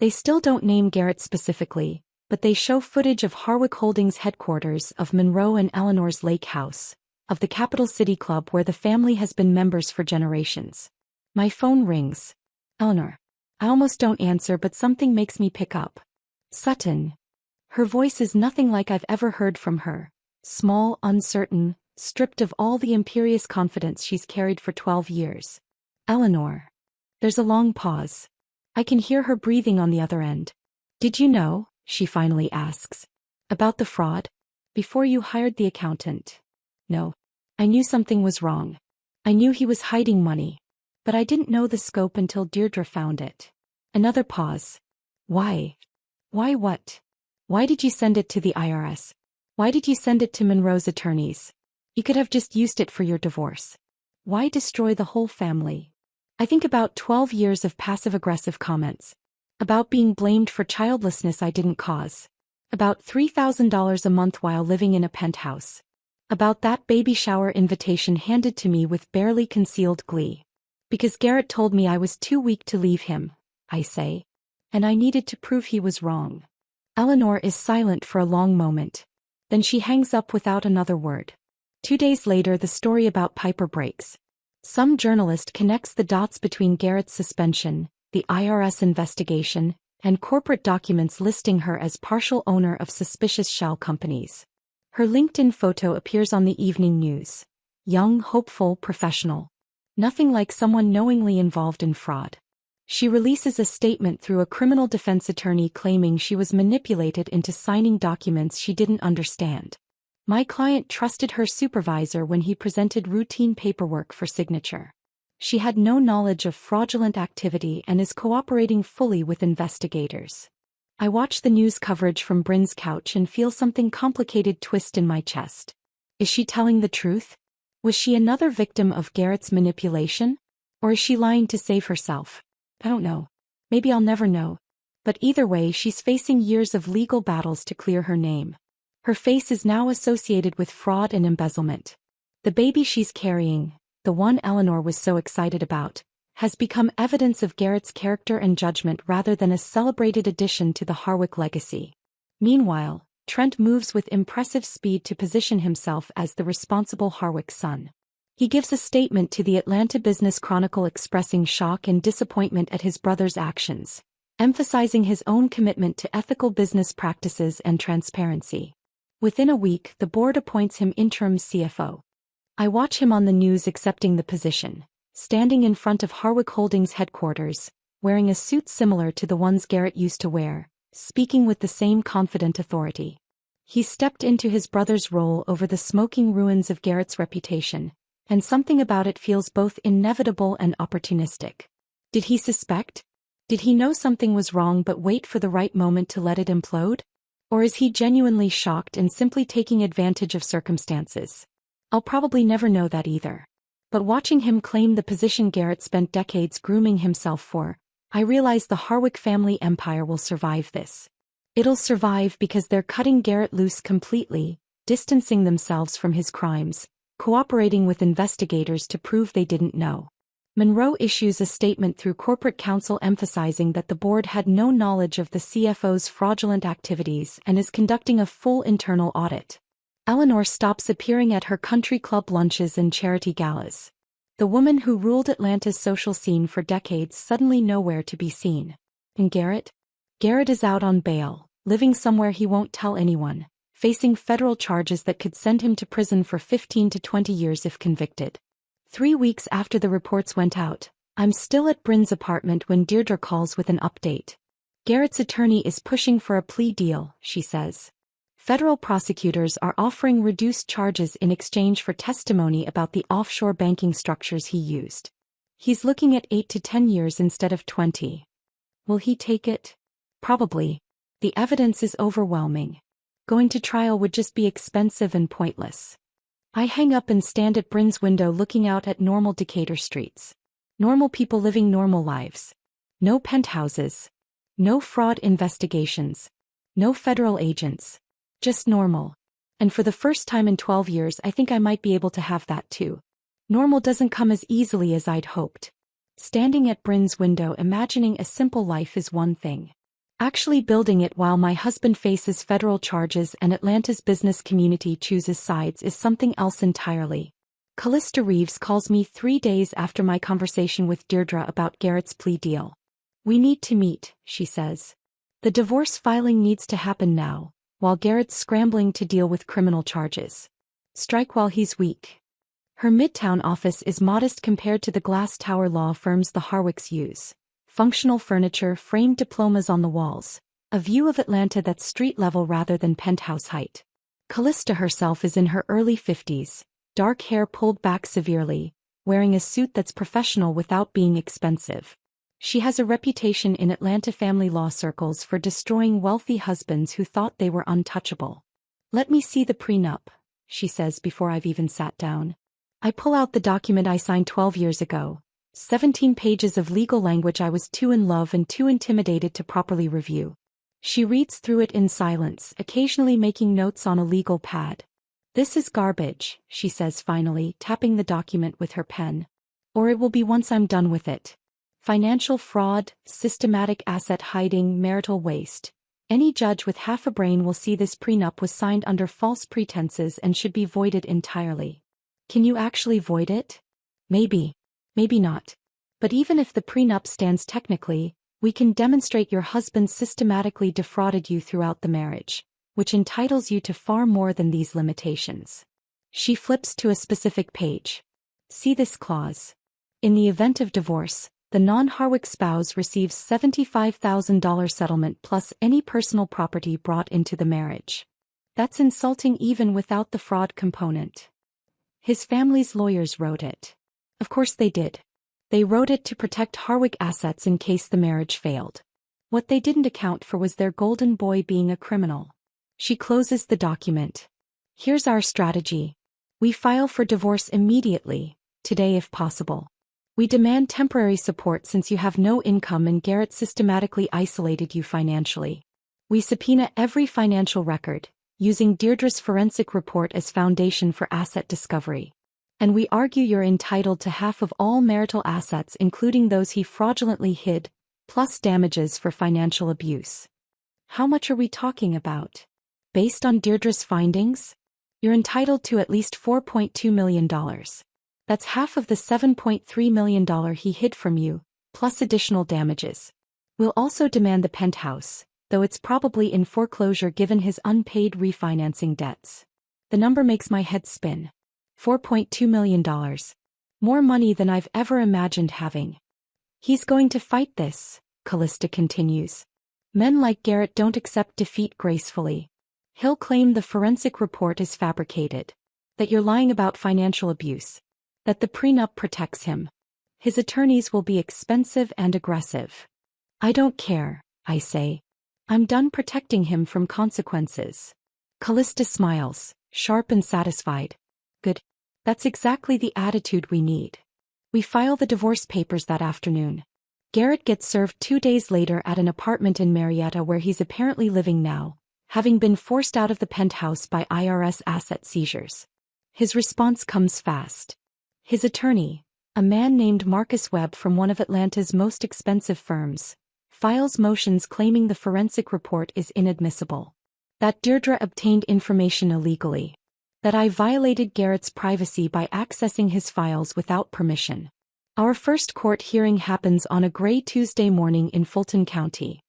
They still don't name Garrett specifically, but they show footage of Harwick Holdings headquarters, of Monroe and Eleanor's lake house, of the Capital City Club where the family has been members for generations. My phone rings. Eleanor. I almost don't answer, but something makes me pick up. Sutton. Her voice is nothing like I've ever heard from her. Small, uncertain, stripped of all the imperious confidence she's carried for 12 years. Eleanor. There's a long pause. I can hear her breathing on the other end. Did you know, she finally asks, about the fraud? Before you hired the accountant? No. I knew something was wrong. I knew he was hiding money. But I didn't know the scope until Deirdre found it. Another pause. Why? Why what? Why did you send it to the IRS? Why did you send it to Monroe's attorneys? You could have just used it for your divorce. Why destroy the whole family? I think about 12 years of passive-aggressive comments. About being blamed for childlessness I didn't cause. About $3,000 a month while living in a penthouse. About that baby shower invitation handed to me with barely concealed glee. Because Garrett told me I was too weak to leave him, I say. And I needed to prove he was wrong. Eleanor is silent for a long moment. Then she hangs up without another word. 2 days later, the story about Piper breaks. Some journalist connects the dots between Garrett's suspension, the IRS investigation, and corporate documents listing her as partial owner of suspicious shell companies. Her LinkedIn photo appears on the evening news. Young, hopeful, professional. Nothing like someone knowingly involved in fraud. She releases a statement through a criminal defense attorney claiming she was manipulated into signing documents she didn't understand. My client trusted her supervisor when he presented routine paperwork for signature. She had no knowledge of fraudulent activity and is cooperating fully with investigators. I watch the news coverage from Bryn's couch and feel something complicated twist in my chest. Is she telling the truth? Was she another victim of Garrett's manipulation? Or is she lying to save herself? I don't know. Maybe I'll never know. But either way, she's facing years of legal battles to clear her name. Her face is now associated with fraud and embezzlement. The baby she's carrying, the one Eleanor was so excited about, has become evidence of Garrett's character and judgment rather than a celebrated addition to the Harwick legacy. Meanwhile, Trent moves with impressive speed to position himself as the responsible Harwick son. He gives a statement to the Atlanta Business Chronicle expressing shock and disappointment at his brother's actions, emphasizing his own commitment to ethical business practices and transparency. Within a week, the board appoints him interim CFO. I watch him on the news accepting the position, standing in front of Harwick Holdings headquarters, wearing a suit similar to the ones Garrett used to wear, speaking with the same confident authority. He stepped into his brother's role over the smoking ruins of Garrett's reputation, and something about it feels both inevitable and opportunistic. Did he suspect? Did he know something was wrong but wait for the right moment to let it implode? Or is he genuinely shocked and simply taking advantage of circumstances? I'll probably never know that either. But watching him claim the position Garrett spent decades grooming himself for, I realize the Harwick family empire will survive this. It'll survive because they're cutting Garrett loose completely, distancing themselves from his crimes, cooperating with investigators to prove they didn't know. Monroe issues a statement through corporate counsel emphasizing that the board had no knowledge of the CFO's fraudulent activities and is conducting a full internal audit. Eleanor stops appearing at her country club lunches and charity galas. The woman who ruled Atlanta's social scene for decades suddenly nowhere to be seen. And Garrett? Garrett is out on bail, living somewhere he won't tell anyone, facing federal charges that could send him to prison for 15 to 20 years if convicted. 3 weeks after the reports went out, I'm still at Bryn's apartment when Deirdre calls with an update. Garrett's attorney is pushing for a plea deal, she says. Federal prosecutors are offering reduced charges in exchange for testimony about the offshore banking structures he used. He's looking at 8 to 10 years instead of 20. Will he take it? Probably. The evidence is overwhelming. Going to trial would just be expensive and pointless. I hang up and stand at Bryn's window looking out at normal Decatur streets. Normal people living normal lives. No penthouses. No fraud investigations. No federal agents. Just normal. And for the first time in 12 years I think I might be able to have that too. Normal doesn't come as easily as I'd hoped. Standing at Bryn's window imagining a simple life is one thing. Actually building it while my husband faces federal charges and Atlanta's business community chooses sides is something else entirely. Callista Reeves calls me 3 days after my conversation with Deirdre about Garrett's plea deal. We need to meet, she says. The divorce filing needs to happen now, while Garrett's scrambling to deal with criminal charges. Strike while he's weak. Her Midtown office is modest compared to the glass tower law firms the Harwicks use. Functional furniture, framed diplomas on the walls. A view of Atlanta that's street level rather than penthouse height. Callista herself is in her early 50s, dark hair pulled back severely, wearing a suit that's professional without being expensive. She has a reputation in Atlanta family law circles for destroying wealthy husbands who thought they were untouchable. Let me see the prenup, she says before I've even sat down. I pull out the document I signed 12 years ago. 17 pages of legal language I was too in love and too intimidated to properly review. She reads through it in silence, occasionally making notes on a legal pad. This is garbage, she says finally, tapping the document with her pen. Or it will be once I'm done with it. Financial fraud, systematic asset hiding, marital waste. Any judge with half a brain will see this prenup was signed under false pretenses and should be voided entirely. Can you actually void it? Maybe. Maybe not. But even if the prenup stands technically, we can demonstrate your husband systematically defrauded you throughout the marriage, which entitles you to far more than these limitations. She flips to a specific page. See this clause. In the event of divorce, the non-Harwick spouse receives $75,000 settlement plus any personal property brought into the marriage. That's insulting even without the fraud component. His family's lawyers wrote it. Of course they did. They wrote it to protect Harwick assets in case the marriage failed. What they didn't account for was their golden boy being a criminal. She closes the document. Here's our strategy. We file for divorce immediately, today if possible. We demand temporary support since you have no income and Garrett systematically isolated you financially. We subpoena every financial record, using Deirdre's forensic report as foundation for asset discovery. And we argue you're entitled to half of all marital assets including those he fraudulently hid, plus damages for financial abuse. How much are we talking about? Based on Deirdre's findings? You're entitled to at least $4.2 million. That's half of the $7.3 million he hid from you, plus additional damages. We'll also demand the penthouse, though it's probably in foreclosure given his unpaid refinancing debts. The number makes my head spin. $4.2 million. More money than I've ever imagined having. He's going to fight this, Callista continues. Men like Garrett don't accept defeat gracefully. He'll claim the forensic report is fabricated. That you're lying about financial abuse. That the prenup protects him. His attorneys will be expensive and aggressive. I don't care, I say. I'm done protecting him from consequences. Callista smiles, sharp and satisfied. Good. That's exactly the attitude we need. We file the divorce papers that afternoon. Garrett gets served 2 days later at an apartment in Marietta where he's apparently living now, having been forced out of the penthouse by IRS asset seizures. His response comes fast. His attorney, a man named Marcus Webb from one of Atlanta's most expensive firms, files motions claiming the forensic report is inadmissible. That Deirdre obtained information illegally. That I violated Garrett's privacy by accessing his files without permission. Our first court hearing happens on a gray Tuesday morning in Fulton County.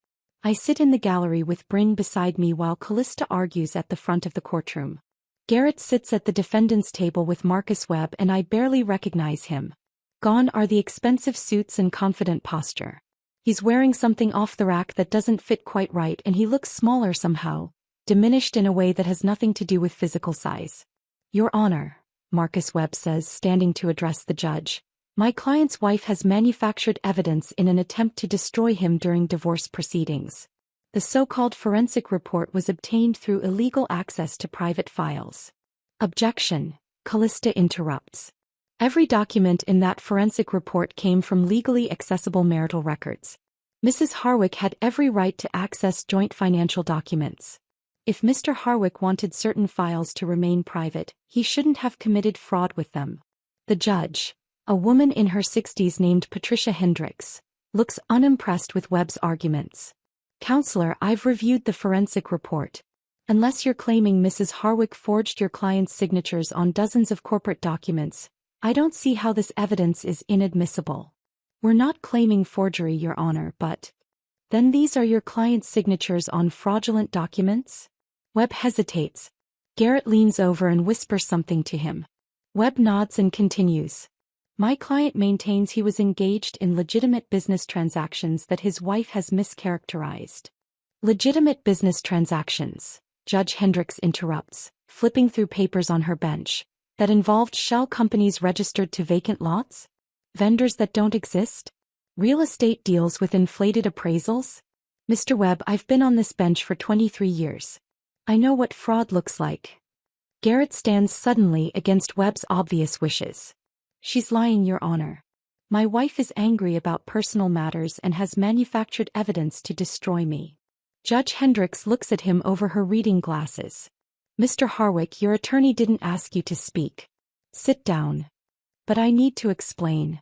I sit in the gallery with Bryn beside me while Callista argues at the front of the courtroom. Garrett sits at the defendant's table with Marcus Webb and I barely recognize him. Gone are the expensive suits and confident posture. He's wearing something off the rack that doesn't fit quite right and he looks smaller somehow, diminished in a way that has nothing to do with physical size. Your Honor, Marcus Webb says, standing to address the judge. My client's wife has manufactured evidence in an attempt to destroy him during divorce proceedings. The so-called forensic report was obtained through illegal access to private files. Objection, Callista interrupts. Every document in that forensic report came from legally accessible marital records. Mrs. Harwick had every right to access joint financial documents. If Mr. Harwick wanted certain files to remain private, he shouldn't have committed fraud with them. The judge, a woman in her 60s named Patricia Hendricks, looks unimpressed with Webb's arguments. Counselor, I've reviewed the forensic report. Unless you're claiming Mrs. Harwick forged your client's signatures on dozens of corporate documents, I don't see how this evidence is inadmissible. We're not claiming forgery, Your Honor, but then these are your client's signatures on fraudulent documents? Webb hesitates. Garrett leans over and whispers something to him. Webb nods and continues. My client maintains he was engaged in legitimate business transactions that his wife has mischaracterized. Legitimate business transactions, Judge Hendricks interrupts, flipping through papers on her bench, that involved shell companies registered to vacant lots? Vendors that don't exist? Real estate deals with inflated appraisals? Mr. Webb, I've been on this bench for 23 years. I know what fraud looks like. Garrett stands suddenly against Webb's obvious wishes. She's lying, Your Honor. My wife is angry about personal matters and has manufactured evidence to destroy me. Judge Hendricks looks at him over her reading glasses. Mr. Harwick, your attorney didn't ask you to speak. Sit down. But I need to explain.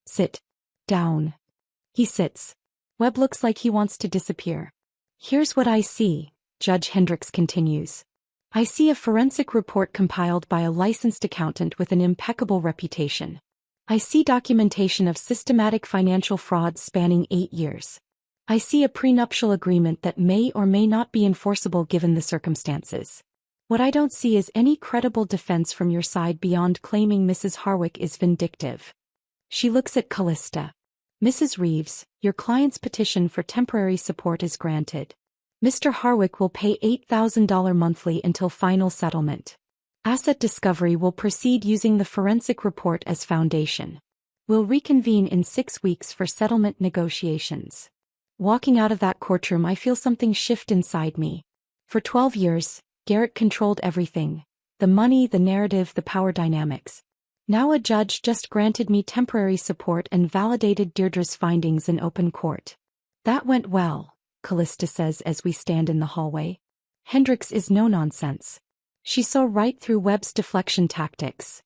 Sit down. He sits. Webb looks like he wants to disappear. Here's what I see, Judge Hendricks continues. I see a forensic report compiled by a licensed accountant with an impeccable reputation. I see documentation of systematic financial fraud spanning 8 years. I see a prenuptial agreement that may or may not be enforceable given the circumstances. What I don't see is any credible defense from your side beyond claiming Mrs. Harwick is vindictive. She looks at Callista. Mrs. Reeves, your client's petition for temporary support is granted. Mr. Harwick will pay $8,000 monthly until final settlement. Asset discovery will proceed using the forensic report as foundation. We'll reconvene in 6 weeks for settlement negotiations. Walking out of that courtroom, I feel something shift inside me. For 12 years, Garrett controlled everything. The money, the narrative, the power dynamics. Now a judge just granted me temporary support and validated Deirdre's findings in open court. That went well, Callista says as we stand in the hallway. Hendricks is no nonsense. She saw right through Webb's deflection tactics.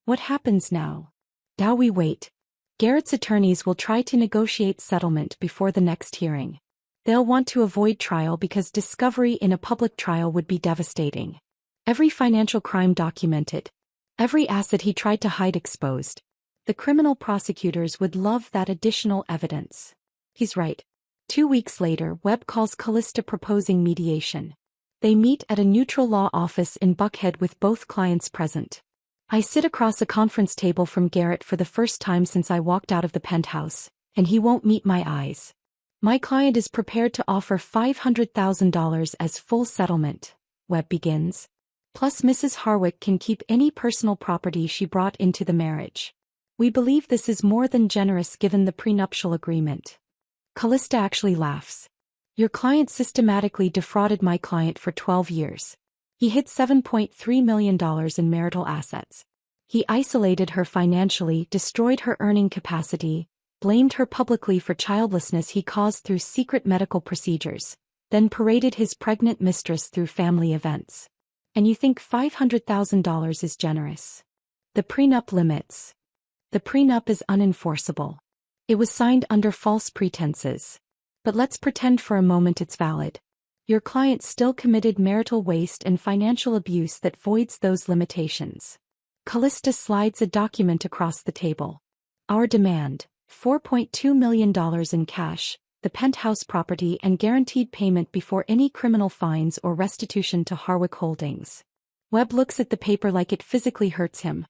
What happens now? Now we wait. Garrett's attorneys will try to negotiate settlement before the next hearing. They'll want to avoid trial because discovery in a public trial would be devastating. Every financial crime documented. Every asset he tried to hide exposed. The criminal prosecutors would love that additional evidence. He's right. 2 weeks later, Webb calls Callista proposing mediation. They meet at a neutral law office in Buckhead with both clients present. I sit across a conference table from Garrett for the first time since I walked out of the penthouse, and he won't meet my eyes. My client is prepared to offer $500,000 as full settlement, Webb begins. Plus Mrs. Harwick can keep any personal property she brought into the marriage. We believe this is more than generous given the prenuptial agreement. Callista actually laughs. Your client systematically defrauded my client for 12 years. He hid $7.3 million in marital assets. He isolated her financially, destroyed her earning capacity, blamed her publicly for childlessness he caused through secret medical procedures, then paraded his pregnant mistress through family events. And you think $500,000 is generous? The prenup limits. The prenup is unenforceable. It was signed under false pretenses. But let's pretend for a moment it's valid. Your client still committed marital waste and financial abuse that voids those limitations. Callista slides a document across the table. Our demand, $4.2 million in cash, the penthouse property and guaranteed payment before any criminal fines or restitution to Harwick Holdings. Webb looks at the paper like it physically hurts him.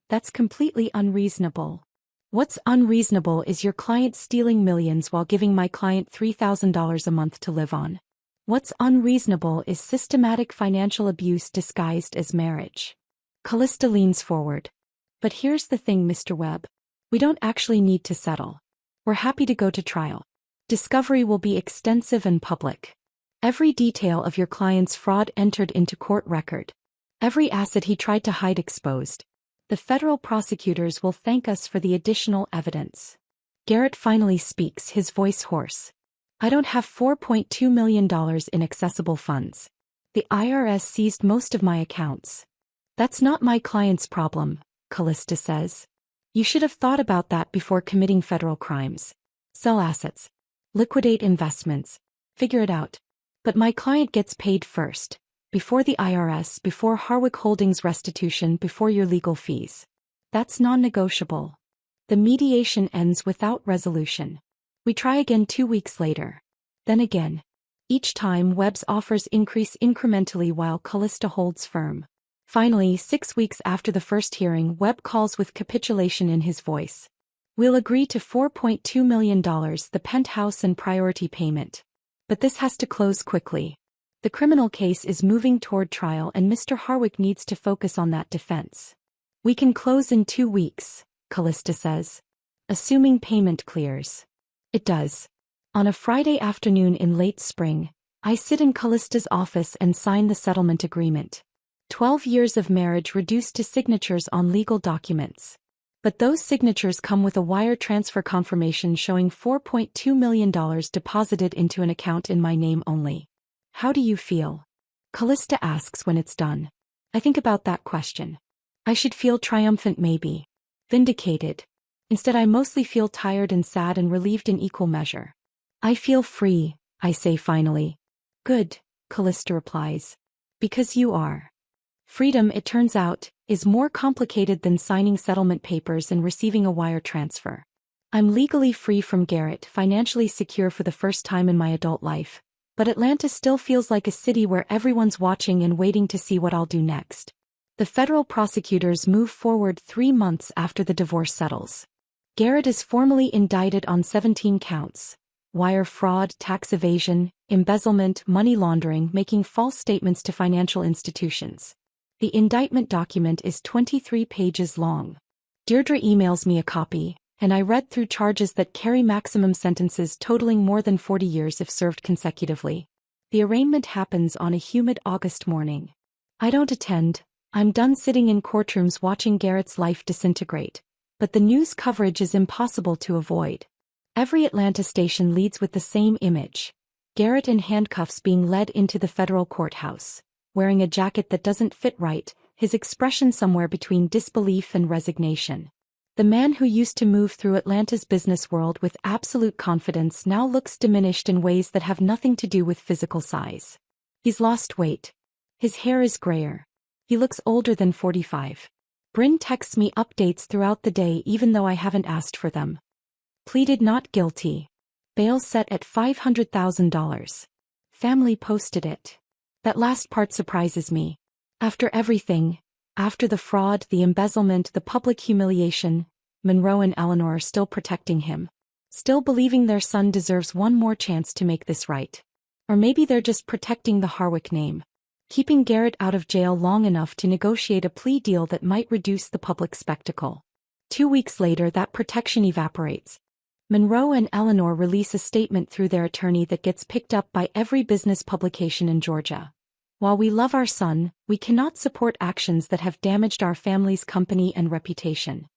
That's completely unreasonable. What's unreasonable is your client stealing millions while giving my client $3,000 a month to live on. What's unreasonable is systematic financial abuse disguised as marriage. Callista leans forward. But here's the thing, Mr. Webb. We don't actually need to settle. We're happy to go to trial. Discovery will be extensive and public. Every detail of your client's fraud entered into court record. Every asset he tried to hide exposed. The federal prosecutors will thank us for the additional evidence. Garrett finally speaks, his voice hoarse. I don't have $4.2 million in accessible funds. The IRS seized most of my accounts. That's not my client's problem, Callista says. You should have thought about that before committing federal crimes. Sell assets. Liquidate investments. Figure it out. But my client gets paid first. Before the IRS, before Harwick Holdings restitution, before your legal fees. That's non-negotiable. The mediation ends without resolution. We try again 2 weeks later. Then again. Each time Webb's offers increase incrementally while Callista holds firm. Finally, 6 weeks after the first hearing, Webb calls with capitulation in his voice. We'll agree to $4.2 million, the penthouse and priority payment. But this has to close quickly. The criminal case is moving toward trial and Mr. Harwick needs to focus on that defense. We can close in 2 weeks, Callista says. Assuming payment clears. It does. On a Friday afternoon in late spring, I sit in Callista's office and sign the settlement agreement. 12 years of marriage reduced to signatures on legal documents. But those signatures come with a wire transfer confirmation showing $4.2 million deposited into an account in my name only. How do you feel? Callista asks when it's done. I think about that question. I should feel triumphant maybe. Vindicated. Instead I mostly feel tired and sad and relieved in equal measure. I feel free, I say finally. Good, Callista replies. Because you are. Freedom, it turns out, is more complicated than signing settlement papers and receiving a wire transfer. I'm legally free from Garrett, financially secure for the first time in my adult life, but Atlanta still feels like a city where everyone's watching and waiting to see what I'll do next. The federal prosecutors move forward 3 months after the divorce settles. Garrett is formally indicted on 17 counts. Wire fraud, tax evasion, embezzlement, money laundering, making false statements to financial institutions. The indictment document is 23 pages long. Deirdre emails me a copy, and I read through charges that carry maximum sentences totaling more than 40 years if served consecutively. The arraignment happens on a humid August morning. I don't attend. I'm done sitting in courtrooms watching Garrett's life disintegrate. But the news coverage is impossible to avoid. Every Atlanta station leads with the same image. Garrett in handcuffs being led into the federal courthouse, wearing a jacket that doesn't fit right, his expression somewhere between disbelief and resignation. The man who used to move through Atlanta's business world with absolute confidence now looks diminished in ways that have nothing to do with physical size. He's lost weight. His hair is grayer. He looks older than 45. Bryn texts me updates throughout the day even though I haven't asked for them. Pleaded not guilty. Bail set at $500,000. Family posted it. That last part surprises me. After everything, after the fraud, the embezzlement, the public humiliation, Monroe and Eleanor are still protecting him. Still believing their son deserves one more chance to make this right. Or maybe they're just protecting the Harwick name. Keeping Garrett out of jail long enough to negotiate a plea deal that might reduce the public spectacle. 2 weeks later, that protection evaporates. Monroe and Eleanor release a statement through their attorney that gets picked up by every business publication in Georgia. While we love our son, we cannot support actions that have damaged our family's company and reputation.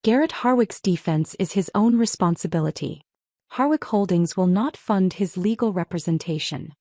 Garrett Harwick's defense is his own responsibility. Harwick Holdings will not fund his legal representation.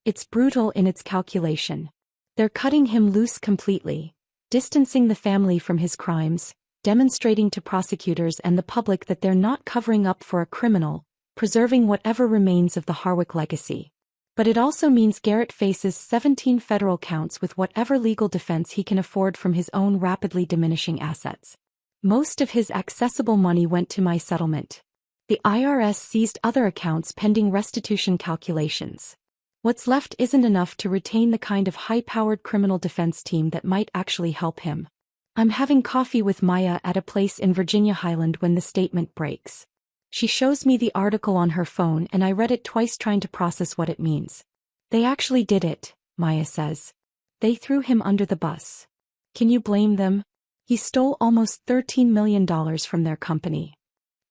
It's brutal in its calculation. They're cutting him loose completely, distancing the family from his crimes, demonstrating to prosecutors and the public that they're not covering up for a criminal, preserving whatever remains of the Harwick legacy. But it also means Garrett faces 17 federal counts with whatever legal defense he can afford from his own rapidly diminishing assets. Most of his accessible money went to my settlement. The IRS seized other accounts pending restitution calculations. What's left isn't enough to retain the kind of high-powered criminal defense team that might actually help him. I'm having coffee with Maya at a place in Virginia Highland when the statement breaks. She shows me the article on her phone and I read it twice trying to process what it means. They actually did it, Maya says. They threw him under the bus. Can you blame them? He stole almost $13 million from their company.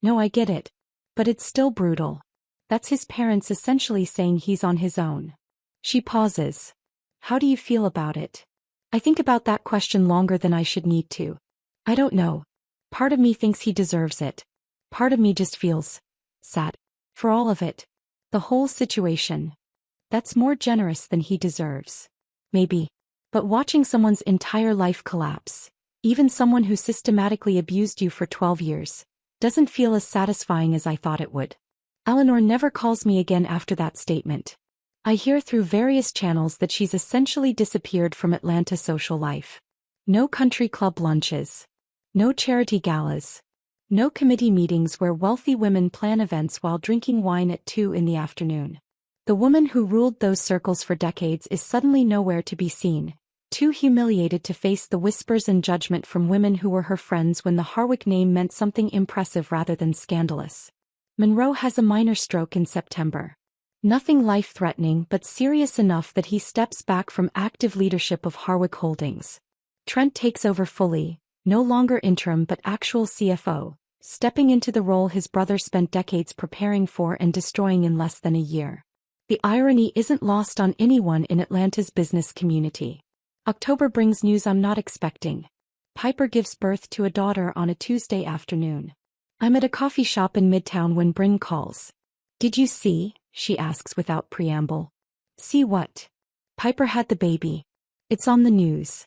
No, I get it. But it's still brutal. That's his parents essentially saying he's on his own. She pauses. How do you feel about it? I think about that question longer than I should need to. I don't know. Part of me thinks he deserves it. Part of me just feels sad. For all of it. The whole situation. That's more generous than he deserves. Maybe. But watching someone's entire life collapse, even someone who systematically abused you for 12 years, doesn't feel as satisfying as I thought it would. Eleanor never calls me again after that statement. I hear through various channels that she's essentially disappeared from Atlanta social life. No country club lunches. No charity galas. No committee meetings where wealthy women plan events while drinking wine at 2 in the afternoon. The woman who ruled those circles for decades is suddenly nowhere to be seen, too humiliated to face the whispers and judgment from women who were her friends when the Harwick name meant something impressive rather than scandalous. Monroe has a minor stroke in September. Nothing life-threatening but serious enough that he steps back from active leadership of Harwick Holdings. Trent takes over fully, no longer interim but actual CFO, stepping into the role his brother spent decades preparing for and destroying in less than a year. The irony isn't lost on anyone in Atlanta's business community. October brings news I'm not expecting. Piper gives birth to a daughter on a Tuesday afternoon. I'm at a coffee shop in Midtown when Bryn calls. Did you see? She asks without preamble. See what? Piper had the baby. It's on the news.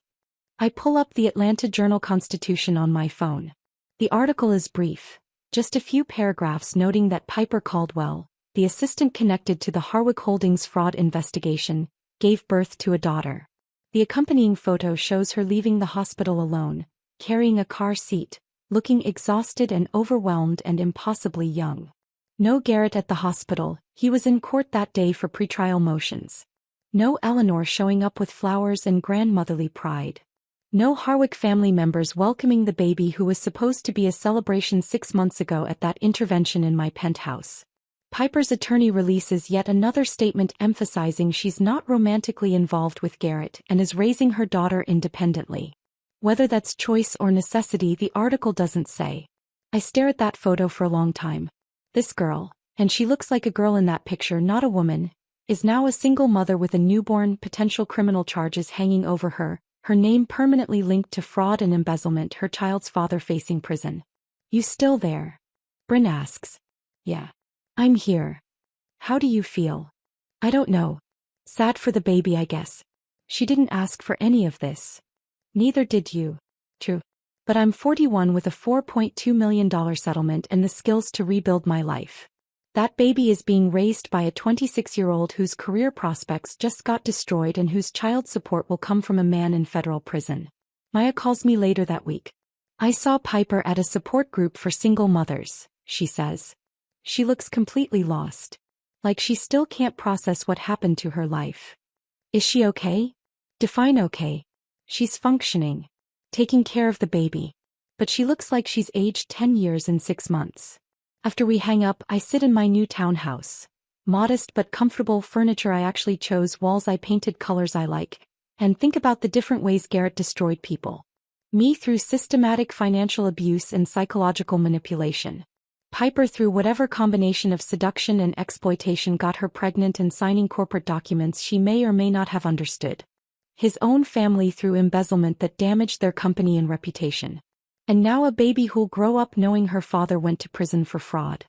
I pull up the Atlanta Journal-Constitution on my phone. The article is brief, just a few paragraphs noting that Piper Caldwell, the assistant connected to the Harwick Holdings fraud investigation, gave birth to a daughter. The accompanying photo shows her leaving the hospital alone, carrying a car seat, looking exhausted and overwhelmed and impossibly young. No Garrett at the hospital, he was in court that day for pretrial motions. No Eleanor showing up with flowers and grandmotherly pride. No Harwick family members welcoming the baby who was supposed to be a celebration 6 months ago at that intervention in my penthouse. Piper's attorney releases yet another statement emphasizing she's not romantically involved with Garrett and is raising her daughter independently. Whether that's choice or necessity, the article doesn't say. I stare at that photo for a long time. This girl, and she looks like a girl in that picture, not a woman, is now a single mother with a newborn, potential criminal charges hanging over her, her name permanently linked to fraud and embezzlement, her child's father facing prison. You still there? Bryn asks. Yeah. I'm here. How do you feel? I don't know. Sad for the baby, I guess. She didn't ask for any of this. Neither did you. True. But I'm 41 with a $4.2 million settlement and the skills to rebuild my life. That baby is being raised by a 26-year-old whose career prospects just got destroyed and whose child support will come from a man in federal prison. Maya calls me later that week. I saw Piper at a support group for single mothers, she says. She looks completely lost. Like she still can't process what happened to her life. Is she okay? Define okay. She's functioning. Taking care of the baby. But she looks like she's aged 10 years and 6 months. After we hang up, I sit in my new townhouse. Modest but comfortable furniture I actually chose, walls I painted colors I like, and think about the different ways Garrett destroyed people. Me through systematic financial abuse and psychological manipulation. Piper through whatever combination of seduction and exploitation got her pregnant and signing corporate documents she may or may not have understood. His own family through embezzlement that damaged their company and reputation. And now a baby who'll grow up knowing her father went to prison for fraud.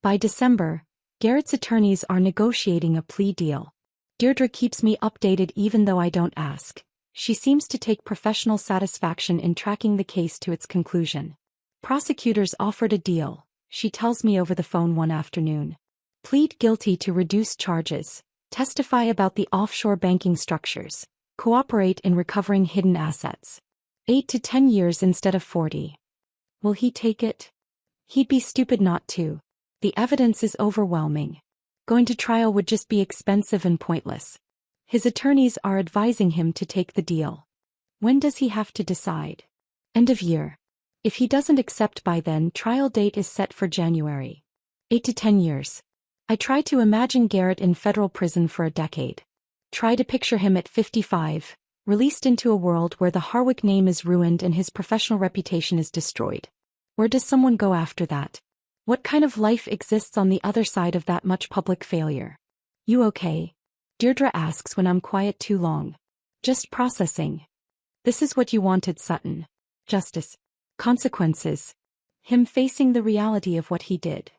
By December, Garrett's attorneys are negotiating a plea deal. Deirdre keeps me updated even though I don't ask. She seems to take professional satisfaction in tracking the case to its conclusion. Prosecutors offered a deal, she tells me over the phone one afternoon. Plead guilty to reduce charges, testify about the offshore banking structures, cooperate in recovering hidden assets. 8 to 10 years instead of 40. Will he take it? He'd be stupid not to. The evidence is overwhelming. Going to trial would just be expensive and pointless. His attorneys are advising him to take the deal. When does he have to decide? End of year. If he doesn't accept by then, trial date is set for January. 8 to 10 years. I try to imagine Garrett in federal prison for a decade. Try to picture him at 55, released into a world where the Harwick name is ruined and his professional reputation is destroyed. Where does someone go after that? What kind of life exists on the other side of that much public failure? You okay? Deirdre asks when I'm quiet too long. Just processing. This is what you wanted, Sutton. Justice. Consequences. Him facing the reality of what he did.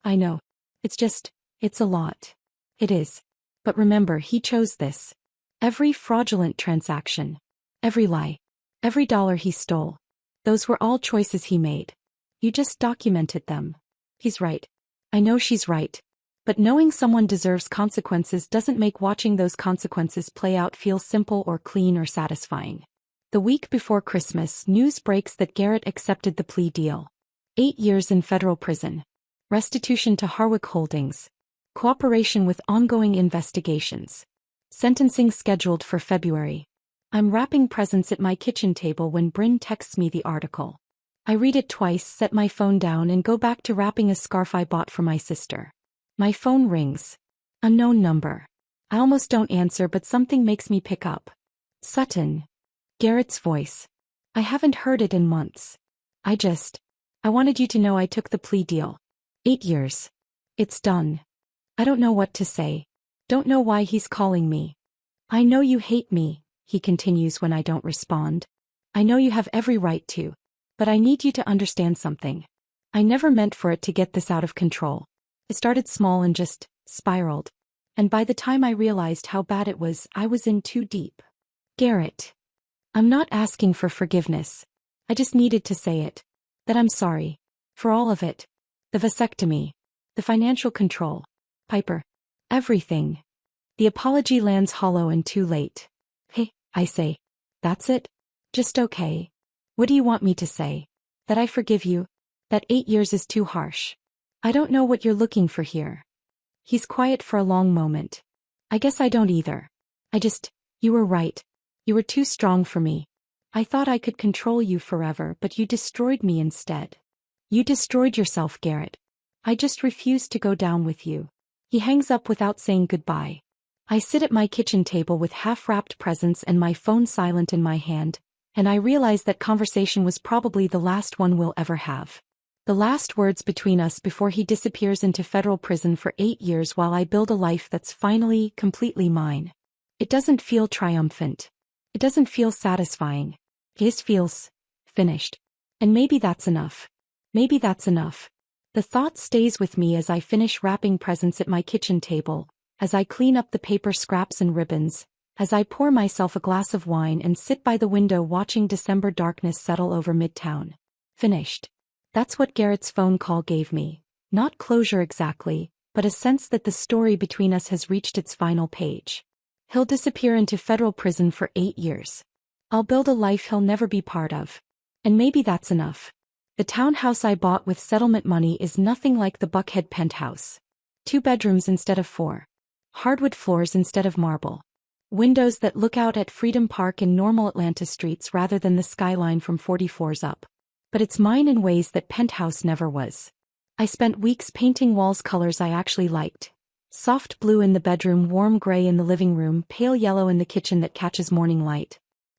I know. It's a lot. It is. But remember, he chose this. Every fraudulent transaction. Every lie. Every dollar he stole. Those were all choices he made. You just documented them. He's right. I know she's right. But knowing someone deserves consequences doesn't make watching those consequences play out feel simple or clean or satisfying. The week before Christmas, news breaks that Garrett accepted the plea deal. 8 years in federal prison. Restitution to Harwick Holdings. Cooperation with ongoing investigations. Sentencing scheduled for February. I'm wrapping presents at my kitchen table when Bryn texts me the article. I read it twice, set my phone down and go back to wrapping a scarf I bought for my sister. My phone rings. Unknown number. I almost don't answer, but something makes me pick up. Sutton. Garrett's voice. I haven't heard it in months. I wanted you to know I took the plea deal. 8 years. It's done. I don't know what to say. Don't know why he's calling me. I know you hate me, he continues when I don't respond. I know you have every right to. But I need you to understand something. I never meant for it to get this out of control. It started small and just spiraled. And by the time I realized how bad it was, I was in too deep. Garrett. I'm not asking for forgiveness. I just needed to say it. That I'm sorry. For all of it. The vasectomy. The financial control. Piper. Everything. The apology lands hollow and too late. Hey, I say. That's it? Just okay. What do you want me to say? That I forgive you? That 8 years is too harsh? I don't know what you're looking for here. He's quiet for a long moment. I guess I don't either. You were right. You were too strong for me. I thought I could control you forever, but you destroyed me instead. You destroyed yourself, Garrett. I just refused to go down with you. He hangs up without saying goodbye. I sit at my kitchen table with half-wrapped presents and my phone silent in my hand, and I realize that conversation was probably the last one we'll ever have. The last words between us before he disappears into federal prison for 8 years while I build a life that's finally, completely mine. It doesn't feel triumphant. It doesn't feel satisfying. It just feels finished. And maybe that's enough. Maybe that's enough. The thought stays with me as I finish wrapping presents at my kitchen table, as I clean up the paper scraps and ribbons, as I pour myself a glass of wine and sit by the window watching December darkness settle over Midtown. Finished. That's what Garrett's phone call gave me. Not closure exactly, but a sense that the story between us has reached its final page. He'll disappear into federal prison for 8 years. I'll build a life he'll never be part of. And maybe that's enough. The townhouse I bought with settlement money is nothing like the Buckhead penthouse. 2 bedrooms instead of 4. Hardwood floors instead of marble. Windows that look out at Freedom Park and normal Atlanta streets rather than the skyline from 40 floors up. But it's mine in ways that penthouse never was. I spent weeks painting walls colors I actually liked. Soft blue in the bedroom, warm gray in the living room, pale yellow in the kitchen that catches morning light.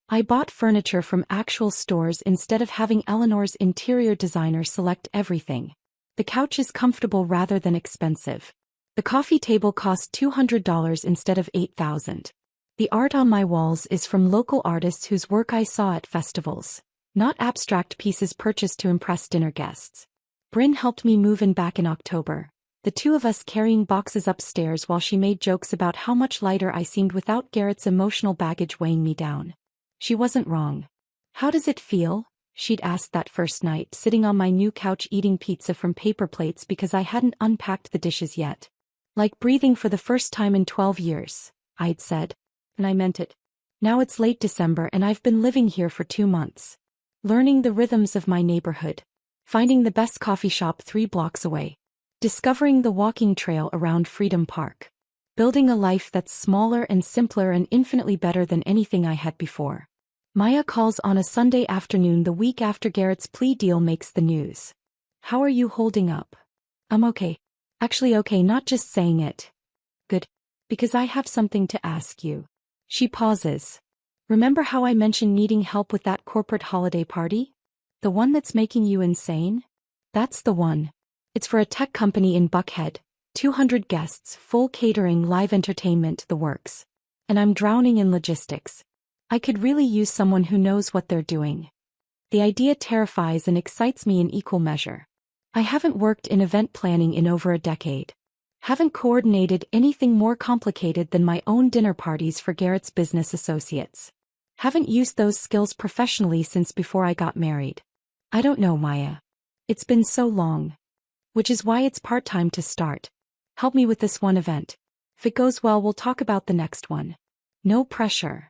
I bought furniture from actual stores instead of having Eleanor's interior designer select everything. The couch is comfortable rather than expensive. The coffee table cost $200 instead of $8,000. The art on my walls is from local artists whose work I saw at festivals. Not abstract pieces purchased to impress dinner guests. Bryn helped me move in back in October, the two of us carrying boxes upstairs while she made jokes about how much lighter I seemed without Garrett's emotional baggage weighing me down. She wasn't wrong. "How does it feel?" she'd asked that first night, sitting on my new couch eating pizza from paper plates because I hadn't unpacked the dishes yet. "Like breathing for the first time in 12 years, I'd said. And I meant it. Now it's late December and I've been living here for 2 months. Learning the rhythms of my neighborhood. Finding the best coffee shop 3 blocks away. Discovering the walking trail around Freedom Park. Building a life that's smaller and simpler and infinitely better than anything I had before." Maya calls on a Sunday afternoon the week after Garrett's plea deal makes the news. "How are you holding up?" "I'm okay. Actually okay, not just saying it." "Good. Because I have something to ask you." She pauses. "Remember how I mentioned needing help with that corporate holiday party? The one that's making you insane?" "That's the one. It's for a tech company in Buckhead, 200 guests, full catering, live entertainment, the works. And I'm drowning in logistics. I could really use someone who knows what they're doing." The idea terrifies and excites me in equal measure. I haven't worked in event planning in over a decade. Haven't coordinated anything more complicated than my own dinner parties for Garrett's business associates. Haven't used those skills professionally since before I got married. I don't know, Maya. It's been so long. Which is why it's part-time to start. Help me with this one event. If it goes well, we'll talk about the next one. No pressure.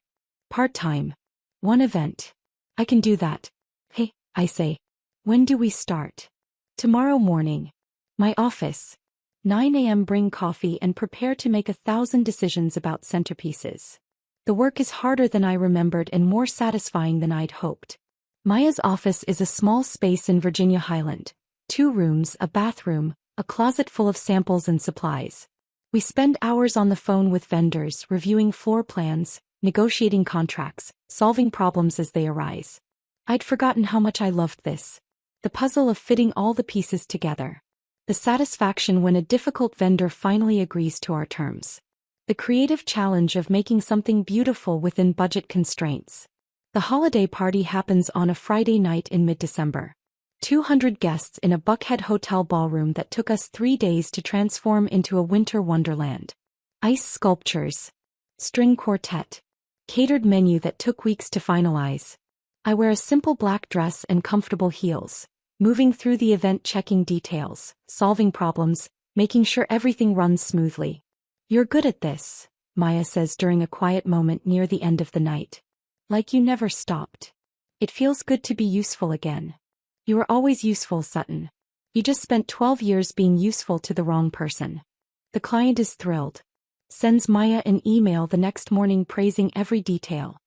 Part-time. One event. I can do that. Hey, I say. When do we start? Tomorrow morning. My office. 9 a.m. Bring coffee and prepare to make 1,000 decisions about centerpieces. The work is harder than I remembered and more satisfying than I'd hoped. Maya's office is a small space in Virginia Highland. 2 rooms, a bathroom, a closet full of samples and supplies. We spend hours on the phone with vendors, reviewing floor plans, negotiating contracts, solving problems as they arise. I'd forgotten how much I loved this. The puzzle of fitting all the pieces together. The satisfaction when a difficult vendor finally agrees to our terms. The creative challenge of making something beautiful within budget constraints. The holiday party happens on a Friday night in mid-December. 200 guests in a Buckhead hotel ballroom that took us 3 days to transform into a winter wonderland. Ice sculptures. String quartet. Catered menu that took weeks to finalize. I wear a simple black dress and comfortable heels, moving through the event, checking details, solving problems, making sure everything runs smoothly. "You're good at this," Maya says during a quiet moment near the end of the night. "Like you never stopped. It feels good to be useful again." "You were always useful, Sutton. You just spent 12 years being useful to the wrong person." The client is thrilled. Sends Maya an email the next morning praising every detail.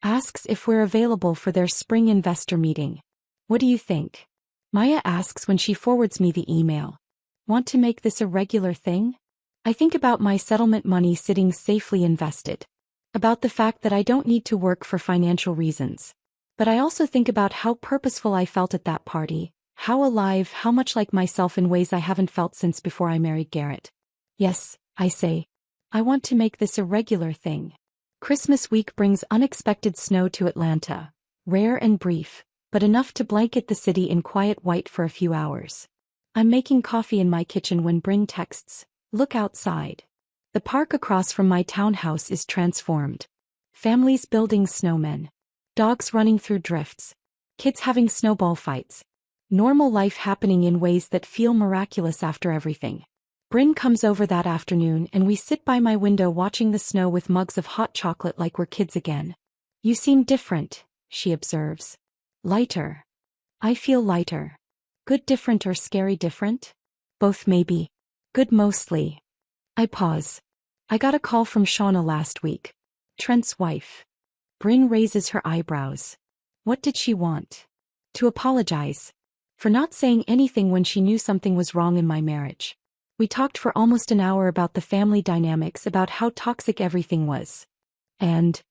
Asks if we're available for their spring investor meeting. "What do you think?" Maya asks when she forwards me the email. "Want to make this a regular thing?" I think about my settlement money sitting safely invested. About the fact that I don't need to work for financial reasons. But I also think about how purposeful I felt at that party, how alive, how much like myself in ways I haven't felt since before I married Garrett. "Yes," I say. "I want to make this a regular thing." Christmas week brings unexpected snow to Atlanta. Rare and brief, but enough to blanket the city in quiet white for a few hours. I'm making coffee in my kitchen when Bryn texts, "Look outside." The park across from my townhouse is transformed. Families building snowmen. Dogs running through drifts. Kids having snowball fights. Normal life happening in ways that feel miraculous after everything. Bryn comes over that afternoon and we sit by my window watching the snow with mugs of hot chocolate like we're kids again. "You seem different," she observes. "Lighter." I feel lighter. Good different or scary different? Both maybe. Good mostly. I pause. "I got a call from Shauna last week. Trent's wife." Bryn raises her eyebrows. What did she want? To apologize. For not saying anything when she knew something was wrong in my marriage. We talked for almost an hour about the family dynamics, about how toxic everything was. And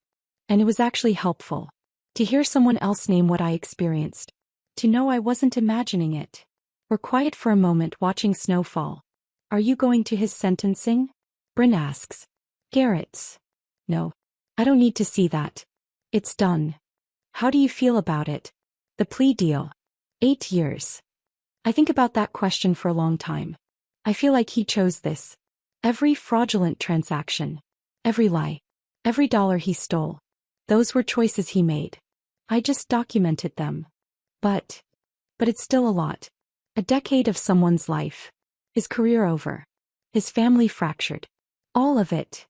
it was actually helpful. To hear someone else name what I experienced. To know I wasn't imagining it. We're quiet for a moment watching snow fall. "Are you going to his sentencing?" Bryn asks. "Garrett's." "No. I don't need to see that. It's done." "How do you feel about it?" The plea deal. 8 years. I think about that question for a long time. I feel like he chose this. Every fraudulent transaction. Every lie. Every dollar he stole. Those were choices he made. I just documented them. But it's still a lot. A decade of someone's life. His career over. His family fractured. All of it.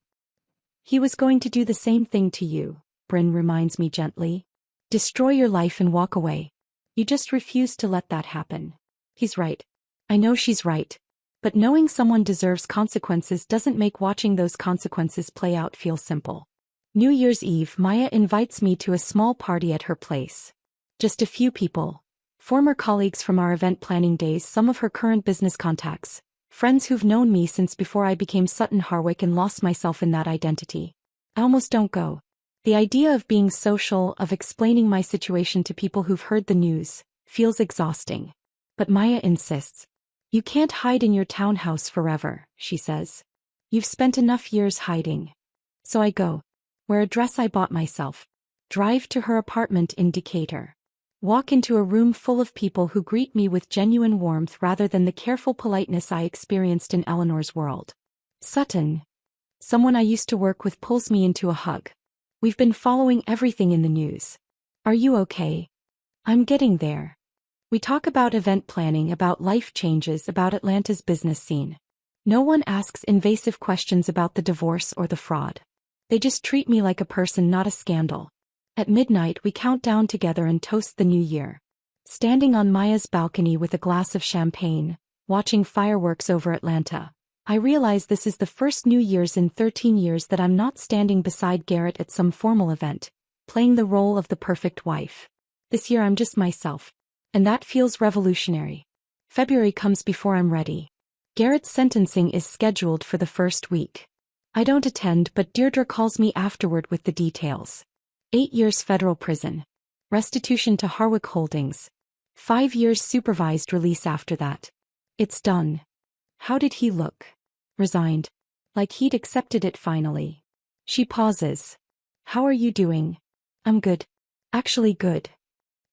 He was going to do the same thing to you, Bryn reminds me gently. Destroy your life and walk away. You just refuse to let that happen. He's right. I know she's right. But knowing someone deserves consequences doesn't make watching those consequences play out feel simple. New Year's Eve, Maya invites me to a small party at her place. Just a few people. Former colleagues from our event planning days, some of her current business contacts. Friends who've known me since before I became Sutton Harwick and lost myself in that identity. I almost don't go. The idea of being social, of explaining my situation to people who've heard the news, feels exhausting. But Maya insists. You can't hide in your townhouse forever, she says. You've spent enough years hiding. So I go. Wear a dress I bought myself. Drive to her apartment in Decatur. Walk into a room full of people who greet me with genuine warmth rather than the careful politeness I experienced in Eleanor's world. Sutton. Someone I used to work with pulls me into a hug. We've been following everything in the news. Are you okay? I'm getting there. We talk about event planning, about life changes, about Atlanta's business scene. No one asks invasive questions about the divorce or the fraud. They just treat me like a person, not a scandal. At midnight we count down together and toast the new year. Standing on Maya's balcony with a glass of champagne, watching fireworks over Atlanta, I realize this is the first New Year's in 13 years that I'm not standing beside Garrett at some formal event, playing the role of the perfect wife. This year I'm just myself. And that feels revolutionary. February comes before I'm ready. Garrett's sentencing is scheduled for the first week. I don't attend, but Deirdre calls me afterward with the details. 8 years federal prison. Restitution to Harwick Holdings. 5 years supervised release after that. It's done. How did he look? Resigned. Like he'd accepted it finally. She pauses. How are you doing? I'm good. Actually good.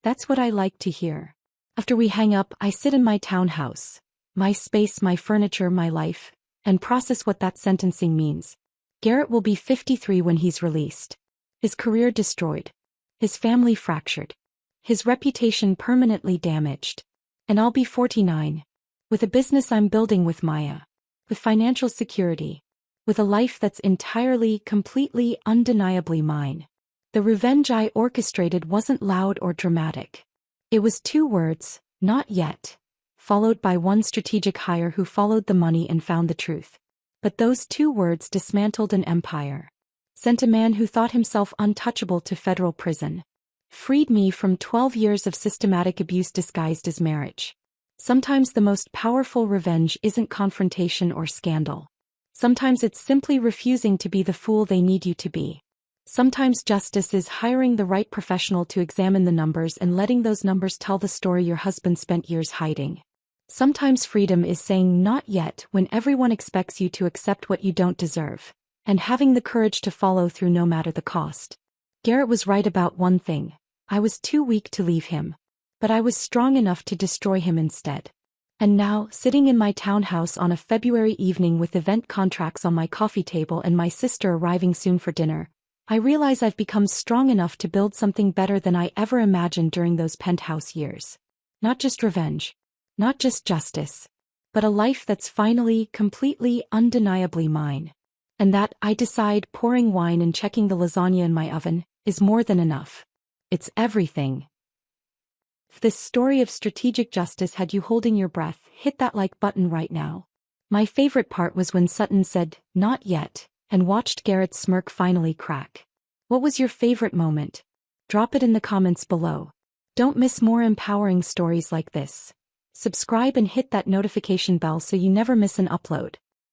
That's what I like to hear. After we hang up, I sit in my townhouse. My space, my furniture, my life. And process what that sentencing means. Garrett will be 53 when he's released. His career destroyed. His family fractured. His reputation permanently damaged. And I'll be 49. With a business I'm building with Maya. With financial security. With a life that's entirely, completely, undeniably mine. The revenge I orchestrated wasn't loud or dramatic. It was 2 words, not yet. Followed by one strategic hire who followed the money and found the truth. But those 2 words dismantled an empire. Sent a man who thought himself untouchable to federal prison. Freed me from 12 years of systematic abuse disguised as marriage. Sometimes the most powerful revenge isn't confrontation or scandal. Sometimes it's simply refusing to be the fool they need you to be. Sometimes justice is hiring the right professional to examine the numbers and letting those numbers tell the story your husband spent years hiding. Sometimes freedom is saying not yet when everyone expects you to accept what you don't deserve, and having the courage to follow through no matter the cost. Garrett was right about one thing. I was too weak to leave him. But I was strong enough to destroy him instead. And now, sitting in my townhouse on a February evening with event contracts on my coffee table and my sister arriving soon for dinner, I realize I've become strong enough to build something better than I ever imagined during those penthouse years. Not just revenge. Not just justice. But a life that's finally, completely, undeniably mine. And that, I decide, pouring wine and checking the lasagna in my oven, is more than enough. It's everything. If this story of strategic justice had you holding your breath, hit that like button right now. My favorite part was when Sutton said, "Not yet," and watched Garrett's smirk finally crack. What was your favorite moment? Drop it in the comments below. Don't miss more empowering stories like this. Subscribe and hit that notification bell so you never miss an upload.